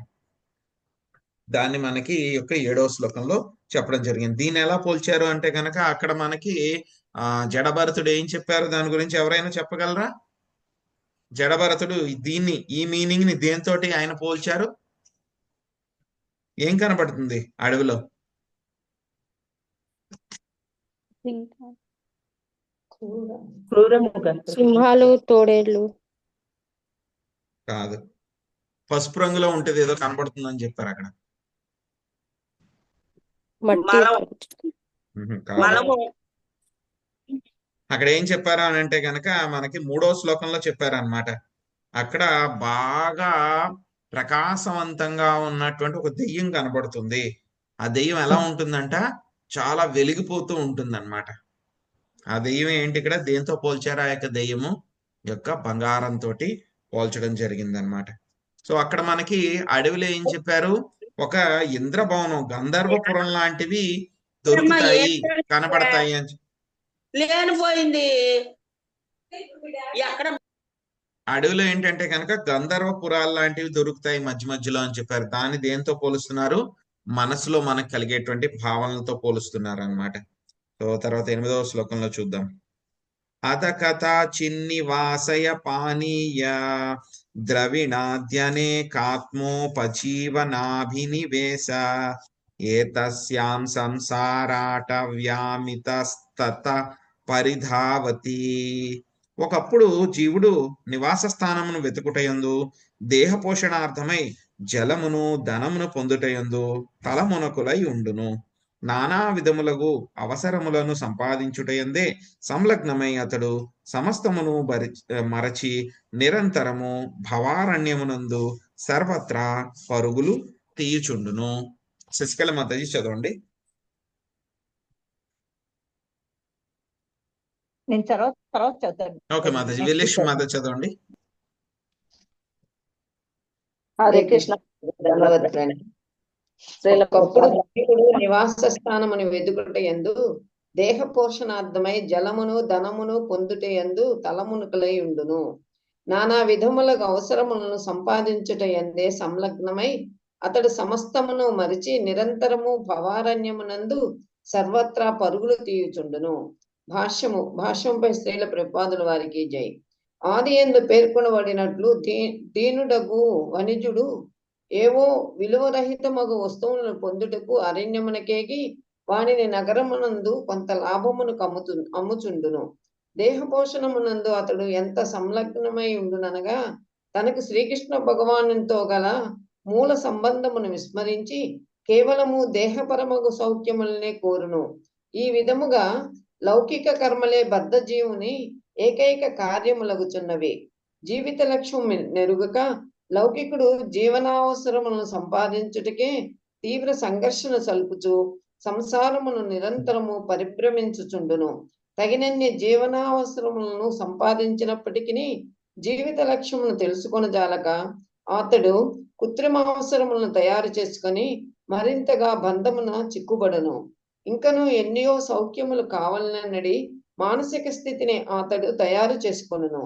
దాన్ని మనకి యొక్క 7వ శ్లోకంలో చెప్పడం జరిగింది. దీన్ని ఎలా పోల్చారు అంటే కనుక అక్కడ మనకి జడభరతుడు ఏం చెప్పారు దాని గురించి ఎవరైనా చెప్పగలరా? జడభరతుడు ఈ మీనింగ్ ని దేనితోటి ఆయన పోల్చారు? ఏం కనబడుతుంది అడవిలో? సింహాలు, తోడేళ్ళు కాదు. పసుపు రంగులో ఉంటది, ఏదో కనబడుతుందని చెప్పారు అక్కడ. అక్కడ ఏం చెప్పారు అని అంటే కనుక మనకి 3వ శ్లోకంలో చెప్పారనమాట. అక్కడ బాగా ప్రకాశవంతంగా ఉన్నటువంటి ఒక దెయ్యం కనబడుతుంది. ఆ దెయ్యం ఎలా ఉంటుందంట? చాలా వెలిగిపోతూ ఉంటుందన్నమాట. ఆ దెయ్యం ఏంటి? ఇక్కడ దేంతో పోల్చారు? ఆ యొక్క దెయ్యము యొక్క బంగారంతో పోల్చడం జరిగిందనమాట. సో అక్కడ మనకి అడవిలో ఏం చెప్పారు? ఒక ఇంద్రభవనం, గంధర్వపురం లాంటివి దొరుకుతాయి, కనబడతాయి అని. లేనిపోయింది. అడవిలో ఏంటంటే కనుక గంధర్వపురాలు లాంటివి దొరుకుతాయి మధ్య మధ్యలో అని చెప్పారు. దాన్ని దేంతో పోలుస్తున్నారు? మనసులో మనకు కలిగేటువంటి భావనలతో పోలుస్తున్నారు అన్నమాట. సో తర్వాత 8వ శ్లోకంలో చూద్దాం. అతకథ చిన్నివాసయ పానీయ ద్రవిణాద్యనే కాత్మోపజీవనాభినివేశ ఏతస్యాం సంసారాటవ్యామితస్తత పరిధావతి. ఒకప్పుడు జీవుడు నివాస స్థానమును వెతుకుటయందు, దేహ పోషణార్థమై జలమును ధనమును పొందుటయందు తలమునకులై ఉండును. నానా విధములగు అవసరములను సంపాదించుటయందే సంలగ్నమై అతడు సమస్తమును మరచి నిరంతరము భవారణ్యమునందు సర్వత్రా పరుగులు తీయుచుండును. శశికళ మాతాజీ చదవండి. నేను తర్వాత చదువుతాను. ఓకే మాతాజీ. విలేష్ మాతాజీ చదవండి. హరే కృష్ణ. ఒకప్పుడు జీవుడు నివాస స్థానమును వెదుకుటయందు, దేహ పోషణార్థమై జలమును ధనమును పొందుటయందు తలమునుకలై ఉండును. నానా విధములకు అవసరములను సంపాదించుటయందే సంలగ్నమై అతడు సమస్తమును మరిచి నిరంతరము భవారణ్యమునందు సర్వత్రా పరుగులు తీయుచుండును. భాష్యంపై శ్రీల ప్రభుపాదుల వారికి జై. ఆది యందు పేర్కొనబడినట్లు దీనుడగు వణిజుడు ఏవో విలువరహితమగు వస్తువులను పొందుటకు అరణ్యమునకేగి వానిని నగరమునందు కొంత లాభమును అమ్ముచుండును. దేహ పోషణమునందు అతడు ఎంత సంలగ్నమై ఉండుననగా తనకు శ్రీకృష్ణ భగవానుతో గల మూల సంబంధమును విస్మరించి కేవలము దేహపరమగు సౌఖ్యములనే కోరును. ఈ విధముగా లౌకిక కర్మలే బద్ధ జీవుని ఏకైక కార్యములగుచున్నవి. జీవిత లక్ష్యం నెరుగక లౌకికుడు జీవనావసరములను సంపాదించుటకే తీవ్ర సంఘర్షణ సల్పుచు సంసారమును నిరంతరము పరిభ్రమించుచుండును. తగినన్ని జీవనావసరములను సంపాదించినప్పటికీ జీవిత లక్ష్యమును తెలుసుకొనజాలక అతడు కృత్రిమ అవసరములను తయారు చేసుకొని మరింతగా బంధమున చిక్కుబడును. ఇంకను ఎన్నో సౌఖ్యములు కావాలన్నడి మానసిక స్థితిని అతడు తయారు చేసుకొనును.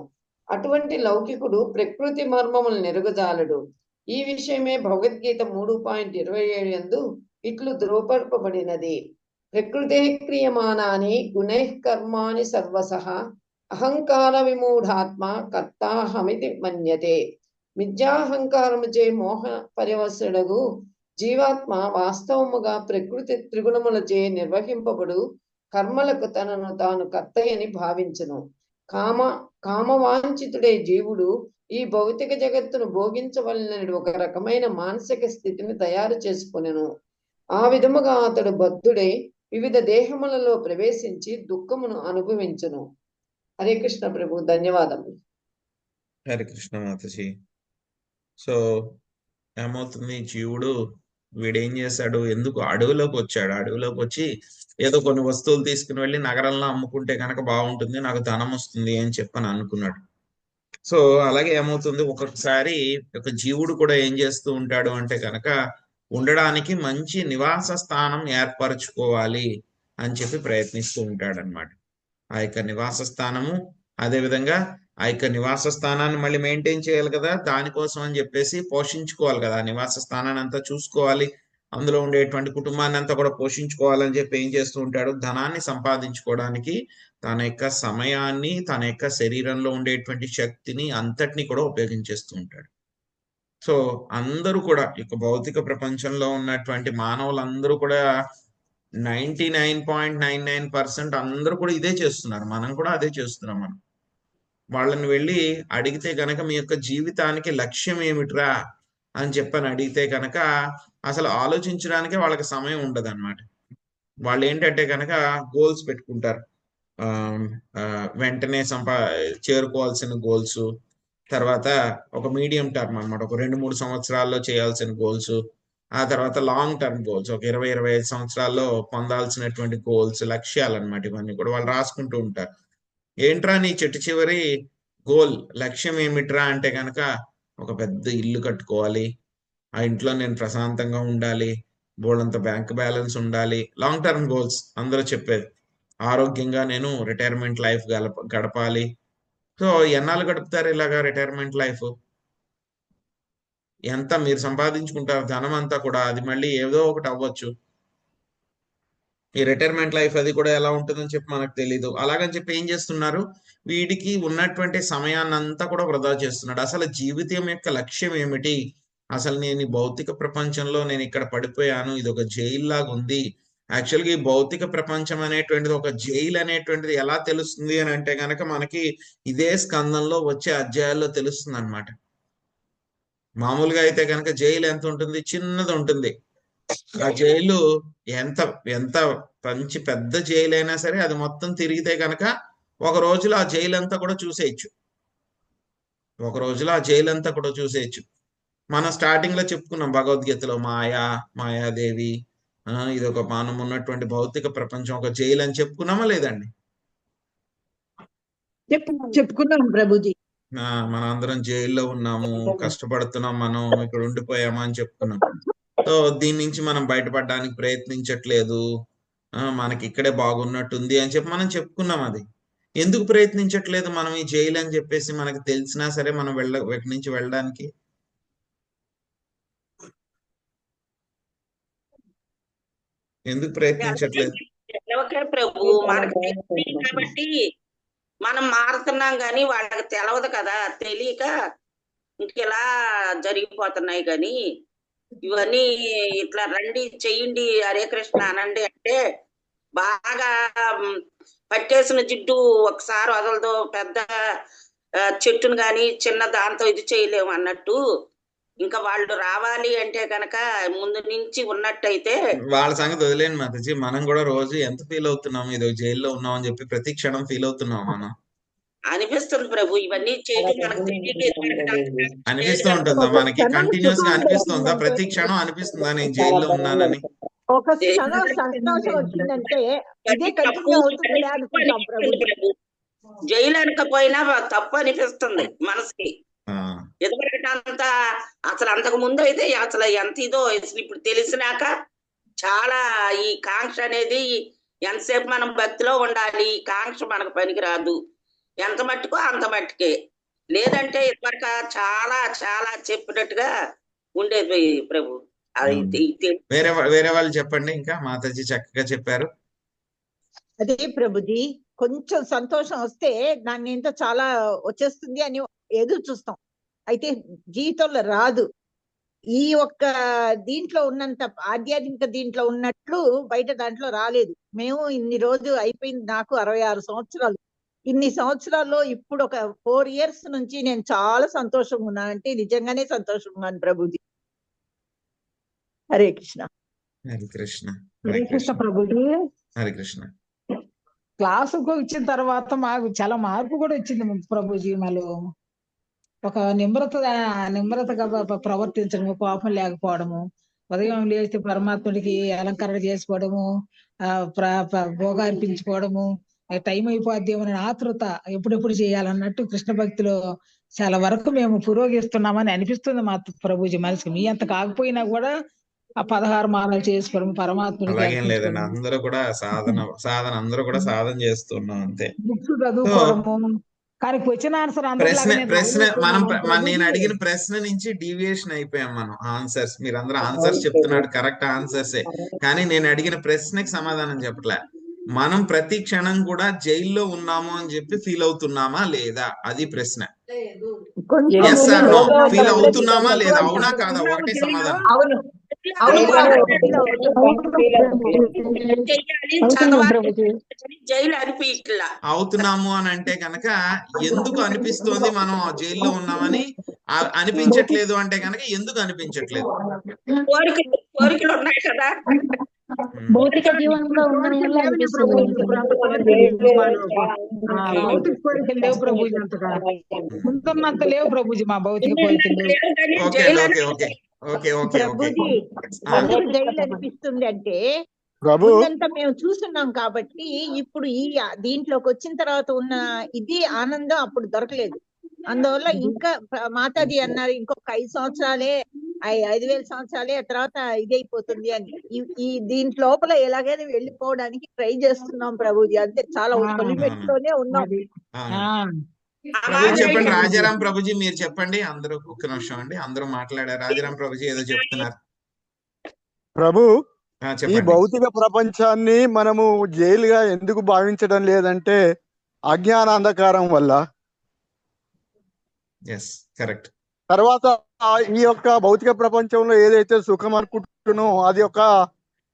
అటువంటి లౌకికుడు ప్రకృతి మర్మములు నెరుగజాలడు. ఈ విషయమే భగవద్గీత 3.27 యందు ఇట్లు ధృవపరపబడినది. ప్రకృతే క్రియమానాని గుణైః కర్మాణి సర్వసః అహంకార విమూఢాత్మ కర్తాహమితి మన్యతే. మిథ్యాహంకారముచే మోహ పరివశుడగు జీవాత్మ వాస్తవముగా ప్రకృతి త్రిగుణములచే నిర్వహింపబడు కర్మలకు తనను తాను కర్తయని భావించును. కామవాంఛితుడే జీవుడు ఈ భౌతిక జగత్తును భోగించవలనని ఒక రకమైన మానసిక స్థితిని తయారు చేసుకొనెను. ఆ విధముగా అతడు బద్ధుడై వివిధ దేహములలో ప్రవేశించి దుఃఖమును అనుభవించును. హరే కృష్ణ ప్రభు, ధన్యవాదములు. హరే కృష్ణ మాతజీ. సో ఏమవుతుంది, జీవుడు వీడేం చేశాడు, ఎందుకు అడవిలోకి వచ్చాడు. అడవిలోకి వచ్చి ఏదో కొన్ని వస్తువులు తీసుకుని వెళ్ళి నగరంలో అమ్ముకుంటే కనుక బాగుంటుంది, నాకు ధనం వస్తుంది అని చెప్పని అనుకున్నాడు. సో అలాగే ఏమవుతుంది, ఒక్కొక్కసారి ఒక జీవుడు కూడా ఏం చేస్తూ ఉంటాడు అంటే కనుక ఉండడానికి మంచి నివాస స్థానం ఏర్పరచుకోవాలి అని చెప్పి ప్రయత్నిస్తూ ఉంటాడు అనమాట. ఆ యొక్క నివాస స్థానము, అదేవిధంగా ఆ యొక్క నివాస స్థానాన్ని మళ్ళీ మెయింటైన్ చేయాలి కదా, దానికోసం అని చెప్పేసి పోషించుకోవాలి కదా, నివాస స్థానాన్ని అంతా చూసుకోవాలి, అందులో ఉండేటువంటి కుటుంబాన్ని అంతా కూడా పోషించుకోవాలని చెప్పి ఏం చేస్తూ ఉంటాడు, ధనాన్ని సంపాదించుకోవడానికి తన యొక్క సమయాన్ని, తన యొక్క శరీరంలో ఉండేటువంటి శక్తిని అంతటిని కూడా ఉపయోగించేస్తూ ఉంటాడు. సో అందరూ కూడా ఇక భౌతిక ప్రపంచంలో ఉన్నటువంటి మానవులందరూ కూడా 99.99% అందరూ కూడా ఇదే చేస్తున్నారు. మనం కూడా అదే చేస్తున్నాం. మనం వాళ్ళని వెళ్ళి అడిగితే కనుక మీ యొక్క జీవితానికి లక్ష్యం ఏమిట్రా అని చెప్పని అడిగితే కనుక అసలు ఆలోచించడానికే వాళ్ళకి సమయం ఉండదు అనమాట. వాళ్ళు ఏంటంటే కనుక గోల్స్ పెట్టుకుంటారు, వెంటనే చేరుకోవాల్సిన గోల్స్, తర్వాత ఒక మీడియం టర్మ్ అనమాట, ఒక 2-3 సంవత్సరాల్లో చేయాల్సిన గోల్స్, ఆ తర్వాత లాంగ్ టర్మ్ గోల్స్, ఒక 20-25 సంవత్సరాల్లో పొందాల్సినటువంటి గోల్స్, లక్ష్యాలు అనమాట. ఇవన్నీ కూడా వాళ్ళు రాసుకుంటూ ఉంటారు. ఏంట్రా నీ చెట్టు చివరి గోల్, లక్ష్యం ఏమిట్రా అంటే కనుక ఒక పెద్ద ఇల్లు కట్టుకోవాలి, ఆ ఇంట్లో నేను ప్రశాంతంగా ఉండాలి, బోళ్ళంత బ్యాంక్ బ్యాలెన్స్ ఉండాలి, లాంగ్ టర్మ్ గోల్స్ అందరూ చెప్పేది. ఆరోగ్యంగా నేను రిటైర్మెంట్ లైఫ్ గడపాలి. సో ఎన్నాళ్ళు గడుపుతారు ఇలాగా రిటైర్మెంట్ లైఫ్? ఎంత మీరు సంపాదించుకుంటారు ధనం అంతా కూడా, అది మళ్ళీ ఏదో ఒకటి అవ్వచ్చు. ఈ రిటైర్మెంట్ లైఫ్ అది కూడా ఎలా ఉంటుందని చెప్పి మనకు తెలీదు. అలాగని చెప్పి ఏం చేస్తున్నారు, వీడికి ఉన్నటువంటి సమయాన్ని అంతా కూడా వృధా చేస్తున్నాడు. అసలు జీవితం యొక్క లక్ష్యం ఏమిటి, అసలు నేను ఈ భౌతిక ప్రపంచంలో నేను ఇక్కడ పడిపోయాను, ఇది ఒక జైలు లాగా ఉంది. యాక్చువల్గా ఈ భౌతిక ప్రపంచం అనేటువంటిది ఒక జైలు అనేటువంటిది ఎలా తెలుస్తుంది అని అంటే కనుక మనకి ఇదే స్కందంలో వచ్చే అధ్యాయాల్లో తెలుస్తుంది అనమాట. మామూలుగా అయితే కనుక జైలు ఎంత ఉంటుంది, చిన్నది ఉంటుంది. ఆ జైలు ఎంత ఎంత మంచి పెద్ద జైలు అయినా సరే అది మొత్తం తిరిగితే కనుక ఒక రోజులో ఆ జైలు అంతా కూడా చూసేయచ్చు. ఒక రోజులో ఆ జైలు అంతా కూడా చూసేయచ్చు. మనం స్టార్టింగ్ లో చెప్పుకున్నాం భగవద్గీతలో మాయాదేవి, ఇది ఒక మనం ఉన్నటువంటి భౌతిక ప్రపంచం ఒక జైలు అని చెప్పుకున్నామా లేదండి? చెప్పుకున్నాం ప్రభుజీ. మనం అందరం జైల్లో ఉన్నాము, కష్టపడుతున్నాం, మనం ఇక్కడ ఉండిపోయామా అని చెప్పుకున్నాం. సో దీని నుంచి మనం బయటపడడానికి ప్రయత్నించట్లేదు, మనకి ఇక్కడే బాగున్నట్టుంది అని చెప్పి మనం చెప్పుకున్నాం. అది ఎందుకు ప్రయత్నించట్లేదు మనం ఈ జైలు అని చెప్పేసి మనకు తెలిసినా సరే మనం ఇక్కడి నుంచి వెళ్ళడానికి? ఎందుకు ప్రయత్నించట్లేదు? ప్రభు మనకు కాబట్టి మనం మారుతున్నాం కానీ వాళ్ళకి తెలవదు కదా, తెలియక ఇంకెలా జరిగిపోతున్నాయి. కానీ ఇవన్నీ ఇట్లా రండి చెయ్యండి హరే కృష్ణ అనండి అంటే బాగా పట్టేసిన జిడ్డు ఒకసారి వదలదు, పెద్ద చెట్టును గాని చిన్న దాంతో ఇది చేయలేము అన్నట్టు. ఇంకా వాళ్ళు రావాలి అంటే కనుక ముందు నుంచి ఉన్నట్టయితే వాళ్ళ సంగతి వదిలేండి మాతాజీ. మనం కూడా రోజు ఎంత ఫీల్ అవుతున్నాం, ఏదో జైల్లో ఉన్నాం అని చెప్పి ప్రతి క్షణం ఫీల్ అవుతున్నాం మనం. అనిపిస్తుంది ప్రభు, ఇవన్నీ చేయడం మనకు అనిపిస్తూ ఉంటుందా మనకి? కంటిన్యూస్ గా అనిపిస్తుందా? ప్రతి క్షణం అనిపిస్తుందా నేను జైల్లో ఉన్నానని? ఒక క్షణం సంతోషం వచ్చిందంటే ఇదే కంటిన్యూ అవుతుంది అనుకుంటాం ప్రభు. జైలు అనకపోయినా తప్పు అనిపిస్తుంది మనసుకి. ఎదుగుంట అసలు అంతకు ముందు అయితే అసలు ఎంత ఇదో ఇప్పుడు తెలిసినాక చాలా ఈ కాంక్ష అనేది ఎంతసేపు మనం భక్తిలో ఉండాలి, ఈ కాంక్ష మనకు పనికిరాదు. ఎంత మట్టుకో అంత మట్టుకే, లేదంటే ఇప్పటిక చాలా చాలా చెప్పినట్టుగా ఉండేది ప్రభు. వేరే వాళ్ళు చెప్పండి. ఇంకా మాతాజీ చక్కగా చెప్పారు. అదే ప్రభుజీ, కొంచెం సంతోషం వస్తే దాన్ని ఏంటో చాలా వచ్చేస్తుంది అని ఎదురు చూస్తాం, అయితే జీవితంలో రాదు. ఈ ఒక్క దీంట్లో ఉన్నంత ఆధ్యాత్మిక దీంట్లో ఉన్నట్లు బయట దాంట్లో రాలేదు. మేము ఇన్ని రోజు అయిపోయింది, నాకు 66 సంవత్సరాలు. ఇన్ని సంవత్సరాల్లో ఇప్పుడు ఒక 4 years నుంచి నేను చాలా సంతోషంగా ఉన్నాను, అంటే నిజంగానే సంతోషంగా ఉన్నాను ప్రభుజీ. హరే కృష్ణ. హరే కృష్ణ. హరే కృష్ణ ప్రభుజీ. హరే కృష్ణ. క్లాసుకు ఇచ్చిన తర్వాత మాకు చాలా మార్పు కూడా వచ్చింది ప్రభుజీ. మాలో ఒక నిమ్రతగా ప్రవర్తించడము, కోపం లేకపోవడము, ఉదయం లేస్తే పరమాత్ముడికి అలంకరణ చేసుకోవడము, భోగా అర్పించుకోవడము, టైం అయిపోద్ది అనే ఆతృత, ఎప్పుడెప్పుడు చేయాలన్నట్టు కృష్ణ భక్తిలో చాలా వరకు మేము పురోగిస్తున్నామని అనిపిస్తుంది మా ప్రభుజీ మనసుకి. మీ అంత కాకపోయినా కూడా ఆ 16 మాలలు చేసుకోవడం, పరమాత్ముడికి అలాగేం లేదండి, అందరూ కూడా సాధన అందరూ కూడా సాధన చేస్తున్నాం అంతే. బుక్స్ చదువుకోవడము. కానీ క్వశ్చన్ ఆన్సర్ ప్రశ్న నేను అడిగిన ప్రశ్న నుంచి డీవియేషన్ అయిపోయాం మనం. ఆన్సర్స్ మీరందరూ ఆన్సర్స్ చెప్తున్నాడు, కరెక్ట్ ఆన్సర్సే, కానీ నేను అడిగిన ప్రశ్నకి సమాధానం చెప్పట్లే. మనం ప్రతి క్షణం కూడా జైల్లో ఉన్నాము అని చెప్పి ఫీల్ అవుతున్నామా లేదా, అది ప్రశ్న. ఎస్ ఆర్ నో, ఫీల్ అవుతున్నామా లేదా, అవునా కాదా, ఒకటే సమాధానం. అవుతున్నాము అని అంటే కనుక ఎందుకు అనిపిస్తోంది మనం జైల్లో ఉన్నామని? అనిపించట్లేదు అంటే కనుక ఎందుకు అనిపించట్లేదు? కోరికలు ఉన్నాయి కదా, భౌతిక జీవనంలో భౌతిక కోరికలు లేవు ప్రభుజీ, అంతగా ముందున్నంత లేవు ప్రభుజీ మా భౌతిక కోరికలు. ప్రభుజీ ఎందుకు జైలు అనిపిస్తుంది అంటే అంతా మేము చూస్తున్నాం కాబట్టి, ఇప్పుడు ఈ దీంట్లోకి వచ్చిన తర్వాత ఉన్న ఇది ఆనందం అప్పుడు దొరకలేదు. అందువల్ల ఇంకా మాతాజీ అన్నారు ఇంకొక 5 సంవత్సరాలే, 5,000 సంవత్సరాలే తర్వాత ఇదైపోతుంది అని. ఈ దీని లోపల ఎలాగైనా వెళ్ళిపోవడానికి ట్రై చేస్తున్నాం ప్రభుజీ, అంతే. చాలా తొలిమెట్లోనే ఉన్నాం. చెప్పండి రాజారాం ప్రభుజీ, మీరు చెప్పండి. అందరూ ఒక్క నిమిషం అండి, అందరూ మాట్లాడారు. రాజారాం ప్రభుజీ ఏదో చెప్తున్నారు. ప్రభు, ఈ భౌతిక ప్రపంచాన్ని మనము జైలుగా ఎందుకు భావించడం లేదంటే అజ్ఞాన అంధకారం వల్ల. కరెక్ట్. తర్వాత ఈ యొక్క భౌతిక ప్రపంచంలో ఏదైతే సుఖం అనుకుంటున్నో అది ఒక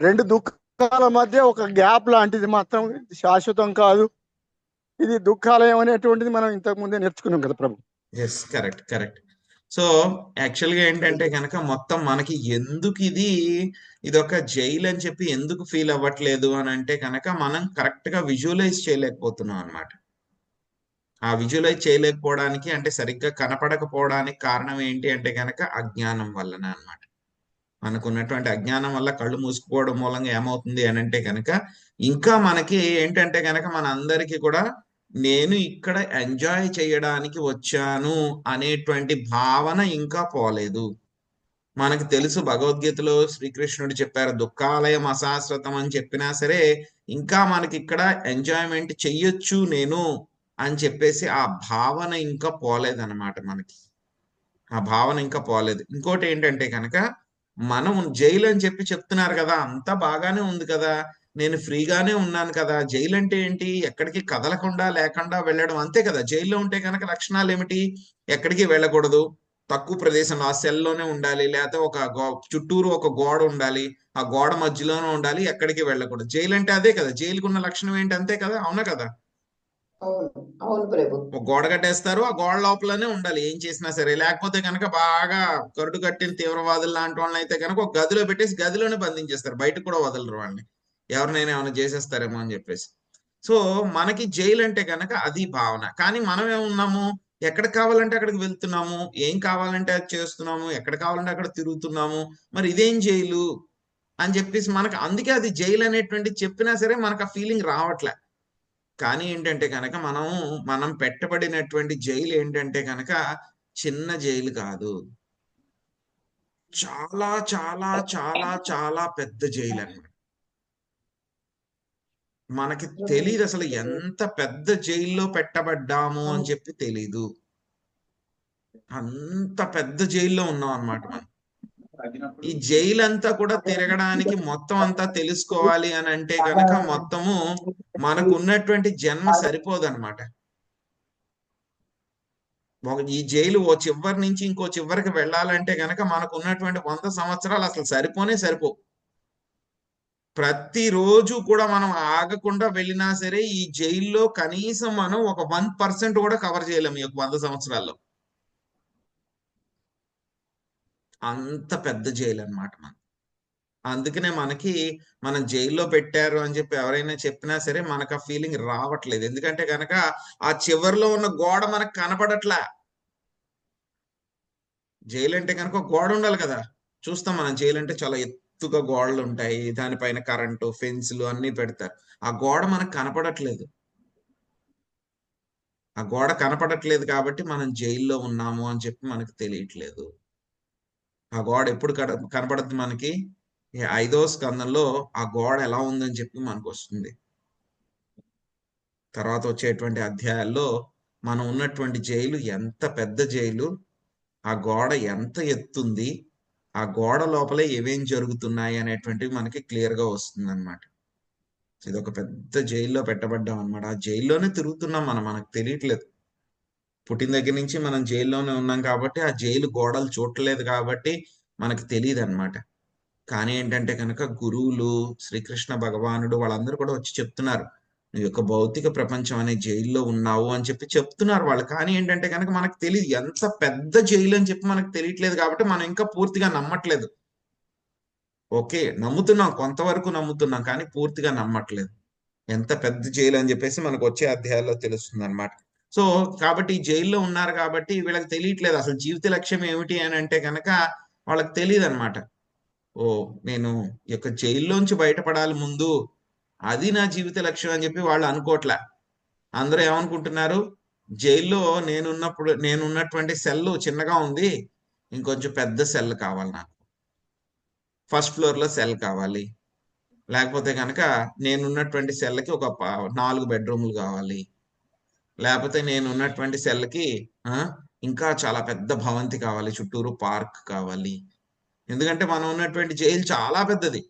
2 దుఃఖాల మధ్య ఒక గ్యాప్ లాంటిది, మాత్రం శాశ్వతం కాదు. ఇది దుఃఖాలయం అనేటువంటిది మనం ఇంతకు ముందే నేర్చుకున్నాం కదా ప్రభు. కరెక్ట్. సో యాక్చువల్ గా ఏంటంటే కనుక మొత్తం మనకి ఎందుకు ఇది ఒక జైలు అని చెప్పి ఎందుకు ఫీల్ అవ్వట్లేదు అని అంటే కనుక మనం కరెక్ట్ గా విజువలైజ్ చేయలేకపోతున్నాం అన్నమాట. ఆ విజువలైజ్ చేయలేకపోవడానికి అంటే సరిగ్గా కనపడకపోవడానికి కారణం ఏంటి అంటే కనుక అజ్ఞానం వల్లనే అన్నమాట. మనకున్నటువంటి అజ్ఞానం వల్ల కళ్ళు మూసుకుపోవడం మూలంగా ఏమవుతుంది అని అంటే కనుక ఇంకా మనకి ఏంటంటే కనుక మన అందరికీ కూడా నేను ఇక్కడ ఎంజాయ్ చేయడానికి వచ్చాను అనేటువంటి భావన ఇంకా పోలేదు. మనకు తెలుసు భగవద్గీతలో శ్రీకృష్ణుడు చెప్పారు దుఃఖాలయం అశాశ్వతం అని చెప్పినా సరే ఇంకా మనకి ఇక్కడ ఎంజాయ్మెంట్ చెయ్యొచ్చు నేను అని చెప్పేసి ఆ భావన ఇంకా పోలేదన్నమాట. మనకి ఆ భావన ఇంకా పోలేదు. ఇంకోటి ఏంటంటే కనుక మనం జైలు అని చెప్పి చెప్తున్నారు కదా, అంతా బాగానే ఉంది కదా, నేను ఫ్రీగానే ఉన్నాను కదా. జైలు అంటే ఏంటి? ఎక్కడికి కదలకుండా లేకుండా వెళ్ళడం, అంతే కదా. జైల్లో ఉంటే కనుక లక్షణాలు ఏమిటి? ఎక్కడికి వెళ్ళకూడదు, తక్కువ ప్రదేశంలో ఆ సెల్లోనే ఉండాలి, లేకపోతే చుట్టూరు ఒక గోడ ఉండాలి, ఆ గోడ మధ్యలోనే ఉండాలి, ఎక్కడికి వెళ్ళకూడదు. జైలు అంటే అదే కదా. జైలుకు ఉన్న లక్షణం ఏంటి? అంతే కదా, అవునా కదా. అవును అవును ప్రభు. ఒక గోడ కట్టేస్తారు, ఆ గోడ లోపలనే ఉండాలి ఏం చేసినా సరే. లేకపోతే కనుక బాగా కరుడు కట్టిన తీవ్రవాదులు లాంటి వాళ్ళని అయితే కనుక ఒక గదిలో పెట్టేసి గదిలోనే బంధించేస్తారు, బయటకు కూడా వదలరు వాళ్ళని, ఎవరినైనా ఏమైనా చేసేస్తారేమో అని చెప్పేసి. సో మనకి జైలు అంటే కనుక అది భావన. కానీ మనం ఏమున్నాము, ఎక్కడ కావాలంటే అక్కడికి వెళ్తున్నాము, ఏం కావాలంటే అది చేస్తున్నాము, ఎక్కడ కావాలంటే అక్కడ తిరుగుతున్నాము. మరి ఇదేం జైలు అని చెప్పేసి మనకు, అందుకే అది జైలు అనేటువంటి చెప్పినా సరే మనకు ఆ ఫీలింగ్ రావట్లే. కానీ ఏంటంటే కనుక మనం పెట్టబడినటువంటి జైలు ఏంటంటే కనుక చిన్న జైలు కాదు, చాలా చాలా చాలా చాలా పెద్ద జైలు అన్నమాట. మనకి తెలియదు అసలు ఎంత పెద్ద జైల్లో పెట్టబడ్డాము అని చెప్పి తెలీదు. అంత పెద్ద జైల్లో ఉన్నాం అన్నమాట మనం. ఈ జైలు అంతా కూడా తిరగడానికి మొత్తం అంతా తెలుసుకోవాలి అని అంటే కనుక మొత్తము మనకు ఉన్నటువంటి జన్మ సరిపోదన్నమాట. ఈ జైలు ఓ చివరి నుంచి ఇంకో చివరికి వెళ్ళాలంటే గనక మనకు ఉన్నటువంటి 100 సంవత్సరాలు అసలు సరిపో. ప్రతిరోజు కూడా మనం ఆగకుండా వెళ్ళినా సరే ఈ జైల్లో కనీసం మనం ఒక 1% కూడా కవర్ చేయలేము ఈ 100 సంవత్సరాల్లో. అంత పెద్ద జైలు అన్నమాట మనం. అందుకనే మనం జైల్లో పెట్టారు అని చెప్పి ఎవరైనా చెప్పినా సరే మనకు ఆ ఫీలింగ్ రావట్లేదు. ఎందుకంటే గనక ఆ చివరిలో ఉన్న గోడ మనకు కనపడట్లా. జైలు అంటే కనుక ఒక గోడ ఉండాలి కదా. చూస్తాం మనం, జైలు అంటే చాలా ఎత్తుగా గోడలు ఉంటాయి, దానిపైన కరెంటు ఫెన్సులు అన్ని పెడతారు. ఆ గోడ మనకు కనపడట్లేదు. ఆ గోడ కనపడట్లేదు కాబట్టి మనం జైల్లో ఉన్నాము అని చెప్పి మనకు తెలియట్లేదు. ఆ గోడ ఎప్పుడు కనపడుతుంది మనకి? 5వ స్కందంలో ఆ గోడ ఎలా ఉందని చెప్పి మనకు వస్తుంది. తర్వాత వచ్చేటువంటి అధ్యాయాల్లో మనం ఉన్నటువంటి జైలు ఎంత పెద్ద జైలు, ఆ గోడ ఎంత ఎత్తుంది, ఆ గోడ లోపలే ఏమేం జరుగుతున్నాయి అనేటువంటివి మనకి క్లియర్ గా వస్తుంది అనమాట. ఇది ఒక పెద్ద జైల్లో పెట్టబడ్డాం అనమాట. ఆ జైల్లోనే తిరుగుతున్నాం మనకు తెలియట్లేదు. పుట్టిన దగ్గర నుంచి మనం జైల్లోనే ఉన్నాం కాబట్టి ఆ జైలు గోడలు చూడలేదు కాబట్టి మనకి తెలియదు అనమాట. కానీ ఏంటంటే కనుక గురువులు, శ్రీకృష్ణ భగవానుడు వాళ్ళందరూ కూడా వచ్చి చెప్తున్నారు, నువ్వు యొక్క భౌతిక ప్రపంచం అనే జైల్లో ఉన్నావు అని చెప్పి చెప్తున్నారు వాళ్ళు. కానీ ఏంటంటే కనుక మనకు తెలియదు ఎంత పెద్ద జైలు అని చెప్పి మనకు తెలియట్లేదు కాబట్టి మనం ఇంకా పూర్తిగా నమ్మట్లేదు. ఓకే, నమ్ముతున్నాం, కొంతవరకు నమ్ముతున్నాం, కానీ పూర్తిగా నమ్మట్లేదు ఎంత పెద్ద జైలు అని చెప్పేసి మనకు వచ్చే అధ్యాయాల్లో తెలుస్తుంది అనమాట. సో కాబట్టి ఈ జైల్లో ఉన్నారు కాబట్టి వీళ్ళకి తెలియట్లేదు అసలు జీవిత లక్ష్యం ఏమిటి అని అంటే కనుక వాళ్ళకి తెలియదు అనమాట. ఓ, నేను ఈ యొక్క జైల్లోంచి బయటపడాలి ముందు, అది నా జీవిత లక్ష్యం అని చెప్పి వాళ్ళు అనుకోవట్లే. అందరూ ఏమనుకుంటున్నారు, జైల్లో నేనున్నటువంటి సెల్ చిన్నగా ఉంది, ఇంకొంచెం పెద్ద సెల్ కావాలి నాకు, ఫస్ట్ ఫ్లోర్ లో సెల్ కావాలి, లేకపోతే కనుక నేనున్నటువంటి సెల్కి ఒక 4 బెడ్రూమ్లు కావాలి, లేకపోతే నేనున్నటువంటి సెల్కి ఇంకా చాలా పెద్ద భవంతి కావాలి, చుట్టూరు పార్క్ కావాలి. ఎందుకంటే మనం ఉన్నటువంటి జైలు చాలా పెద్దది,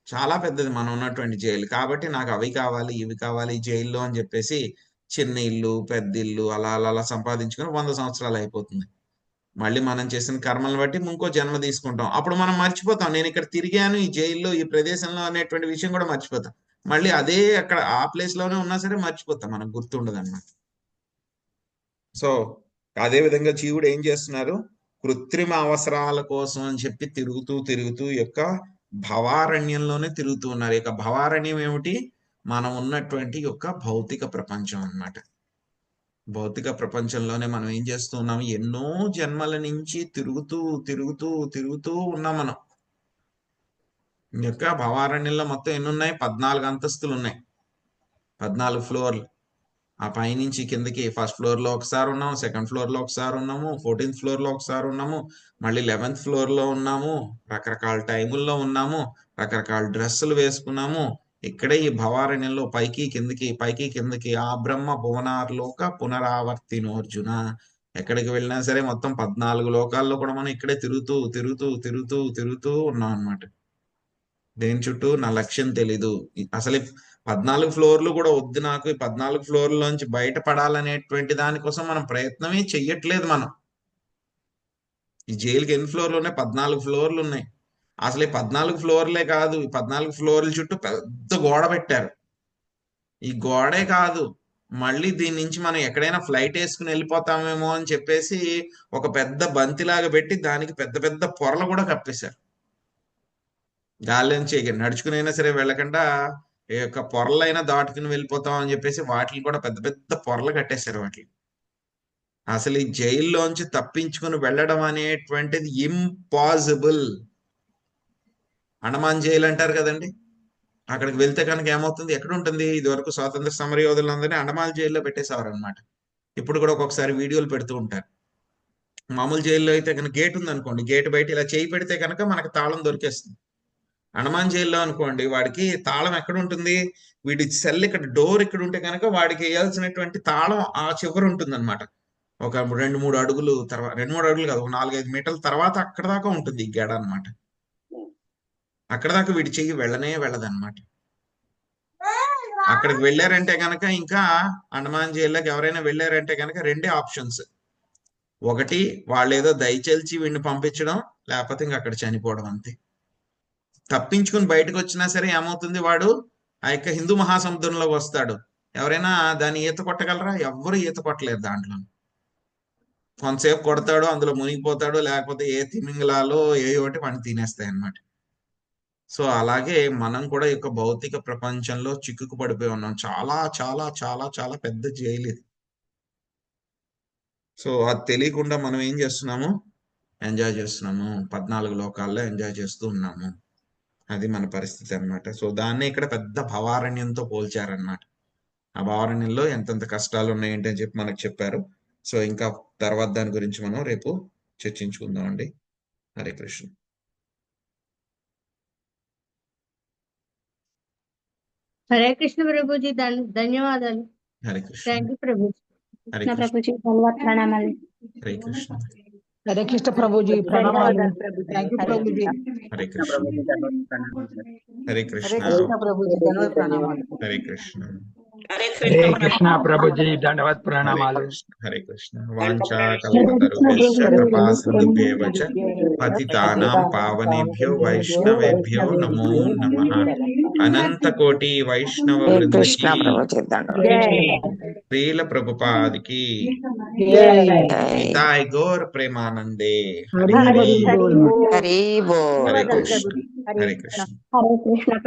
చాలా పెద్దది మనం ఉన్నటువంటి జైలు. కాబట్టి నాకు అవి కావాలి, ఇవి కావాలి జైల్లో అని చెప్పేసి చిన్న ఇల్లు, పెద్ద ఇల్లు అలా అలా అలా సంపాదించుకొని 100 సంవత్సరాలు అయిపోతుంది. మళ్ళీ మనం చేసిన కర్మలను బట్టి ఇంకో జన్మ తీసుకుంటాం. అప్పుడు మనం మర్చిపోతాం, నేను ఇక్కడ తిరిగాను ఈ జైల్లో ఈ ప్రదేశంలో అనేటువంటి విషయం కూడా మర్చిపోతాం. మళ్ళీ అదే అక్కడ ఆ ప్లేస్ లోనే ఉన్నా సరే మర్చిపోతాం, మనకు గుర్తుండదు అన్నమాట. సో అదే విధంగా జీవుడు ఏం చేస్తున్నారు, కృత్రిమ అవసరాల కోసం అని చెప్పి తిరుగుతూ యొక్క భవారణ్యంలోనే తిరుగుతూ ఉన్నారు. ఇక భవారణ్యం ఏమిటి? మనం ఉన్నటువంటి యొక్క భౌతిక ప్రపంచం అన్నమాట. భౌతిక ప్రపంచంలోనే మనం ఏం చేస్తూ ఉన్నాం, ఎన్నో జన్మల నుంచి తిరుగుతూ ఉన్నాం మనం. ఈ యొక్క భవారణ్యంలో మొత్తం ఎన్ని ఉన్నాయి? 14 అంతస్తులు ఉన్నాయి, 14 ఫ్లోర్లు. ఆ పైనుంచి కిందకి ఫస్ట్ ఫ్లోర్ లో ఒకసారి ఉన్నాము, సెకండ్ ఫ్లోర్ లో ఒకసారి ఉన్నాము, 14th ఫ్లోర్ లో ఒకసారి ఉన్నాము, మళ్ళీ 11th ఫ్లోర్ లో ఉన్నాము, రకరకాల టైముల్లో ఉన్నాము, రకరకాల డ్రెస్సులు వేసుకున్నాము. ఇక్కడే ఈ భవారణ్యంలో పైకి కిందకి ఆ బ్రహ్మ భువనార్లోక పునరావర్తినోర్జున. ఎక్కడికి వెళ్ళినా సరే మొత్తం 14 లోకాల్లో కూడా మనం ఇక్కడే తిరుగుతూ ఉన్నాం అన్నమాట. దేని చుట్టూ నా లక్ష్యం తెలీదు. అసలు 14 ఫ్లోర్లు కూడా వద్దు నాకు, ఈ 14 ఫ్లోర్లోంచి బయటపడాలనేటువంటి దానికోసం మనం ప్రయత్నమే చెయ్యట్లేదు. మనం ఈ జైలుకి ఎన్ని ఫ్లోర్లు ఉన్నాయి? 14 ఫ్లోర్లు ఉన్నాయి. అసలు ఈ 14 ఫ్లోర్లే కాదు, ఈ 14 ఫ్లోర్ల చుట్టూ పెద్ద గోడ పెట్టారు. ఈ గోడే కాదు, మళ్ళీ దీని నుంచి మనం ఎక్కడైనా ఫ్లైట్ వేసుకుని వెళ్ళిపోతామేమో అని చెప్పేసి ఒక పెద్ద బంతిలాగా పెట్టి దానికి పెద్ద పెద్ద పొరలు కూడా కప్పేశారు. గాల్లోంచి నడుచుకునైనా సరే వెళ్ళకుండా ఈ యొక్క పొరలైనా దాటుకుని వెళ్ళిపోతాం అని చెప్పేసి వాటిని కూడా పెద్ద పెద్ద పొరలు కట్టేశారు వాటిని. అసలు ఈ జైల్లోంచి తప్పించుకుని వెళ్ళడం అనేటువంటిది ఇంపాసిబుల్. అండమాన్ జైలు అంటారు కదండి, అక్కడికి వెళ్తే కనుక ఏమవుతుంది? ఎక్కడ ఉంటుంది? ఇది వరకు స్వాతంత్ర సమరయోధులందరినీ అండమాన్ జైల్లో పెట్టేసేవారు అనమాట. ఇప్పుడు కూడా ఒక్కొక్కసారి వీడియోలు పెడుతూ ఉంటారు. మామూలు జైల్లో అయితే కనుక గేట్ ఉంది అనుకోండి, గేట్ బయట ఇలా చేయి పెడితే కనుక మనకి తాళం దొరికేస్తుంది. అండమాన్ జైల్లో అనుకోండి, వాడికి తాళం ఎక్కడ ఉంటుంది? వీడి సెల్ ఇక్కడ డోర్ ఇక్కడ ఉంటే కనుక వాడికి వేయాల్సినటువంటి తాళం ఆ చివరి ఉంటుంది అనమాట. ఒక 2-3 అడుగులు తర్వాత, 2-3 అడుగులు కాదు, 4-5 మీటర్ల తర్వాత అక్కడ దాకా ఉంటుంది ఈ గెడ అనమాట. అక్కడ దాకా వీడి చెయ్యి వెళ్ళనే వెళ్ళదన్నమాట. అక్కడికి వెళ్ళారంటే కనుక, ఇంకా అండమాన్ జైల్లోకి ఎవరైనా వెళ్ళారంటే కనుక 2 ఆప్షన్స్. ఒకటి, వాళ్ళు ఏదో దయచేల్చి వీడిని పంపించడం, లేకపోతే ఇంకా అక్కడ చనిపోవడం అంతే. తప్పించుకుని బయటకు వచ్చినా సరే ఏమవుతుంది? వాడు ఆ యొక్క హిందూ మహాసముద్రంలోకి వస్తాడు. ఎవరైనా దాన్ని ఈత కొట్టగలరా? ఎవ్వరు ఈత కొట్టలేరు దాంట్లో. కొంతసేపు కొడతాడు, అందులో మునిగిపోతాడు, లేకపోతే ఏ తిమింగలాలో ఏ ఒకటి వాడిని తినేస్తాయి అన్నమాట. సో అలాగే మనం కూడా ఈ యొక్క భౌతిక ప్రపంచంలో చిక్కుకు పడిపోయి ఉన్నాం. చాలా చాలా చాలా చాలా పెద్ద జైలు ఇది. సో అది తెలియకుండా మనం ఏం చేస్తున్నాము? ఎంజాయ్ చేస్తున్నాము. 14 లోకాల్లో ఎంజాయ్ చేస్తూ ఉన్నాము. అది మన పరిస్థితి అన్నమాట. సో దాన్ని ఇక్కడ పెద్ద భవారణ్యంతో పోల్చారన్నమాట. ఆ భవారణ్యంలో ఎంతెంత కష్టాలు ఉన్నాయంటే అని చెప్పి మనకు చెప్పారు. సో ఇంకా తర్వాత దాని గురించి మనం రేపు చర్చించుకుందాం అండి. హరే కృష్ణ. హరే కృష్ణ ప్రభుజీ, ధన్యవాదాలు. హరే కృష్ణ. Thank you Prabhuji. హరే కృష్ణ కృష్ణ. ప్రభుజీ, ధన్యవాదాలు, ప్రణామాలు. హరే కృష్ణ. హరే కృష్ణ ప్రభుజీ, ప్రణామాలు. Thank you Prabhuji. హరే కృష్ణ. హరే కృష్ణ. ప్రభుజీ, ధన్యవాదాలు, ప్రణామాలు. హరే కృష్ణ. హరే హరే కృష్ణ కృష్ణ ప్రభుజీ, దండవత్ హరే ప్రణామాలు. కృష్ణ. హరే కృష్ణ. వాంఛా కల్పతరుభ్యశ్చ కృపా సింధుభ్యేవ చ పతితానాం పావనేభ్యో వైష్ణవేభ్యో నమో నమః. అనంత కోటి వైష్ణవ వృందకి శ్రీల ప్రభుపాదికి నితాయ్ గౌర్ ప్రేమానందే. హరి హరి. హరే కృష్ణ. హరే కృష్ణ. హరే కృష్ణ.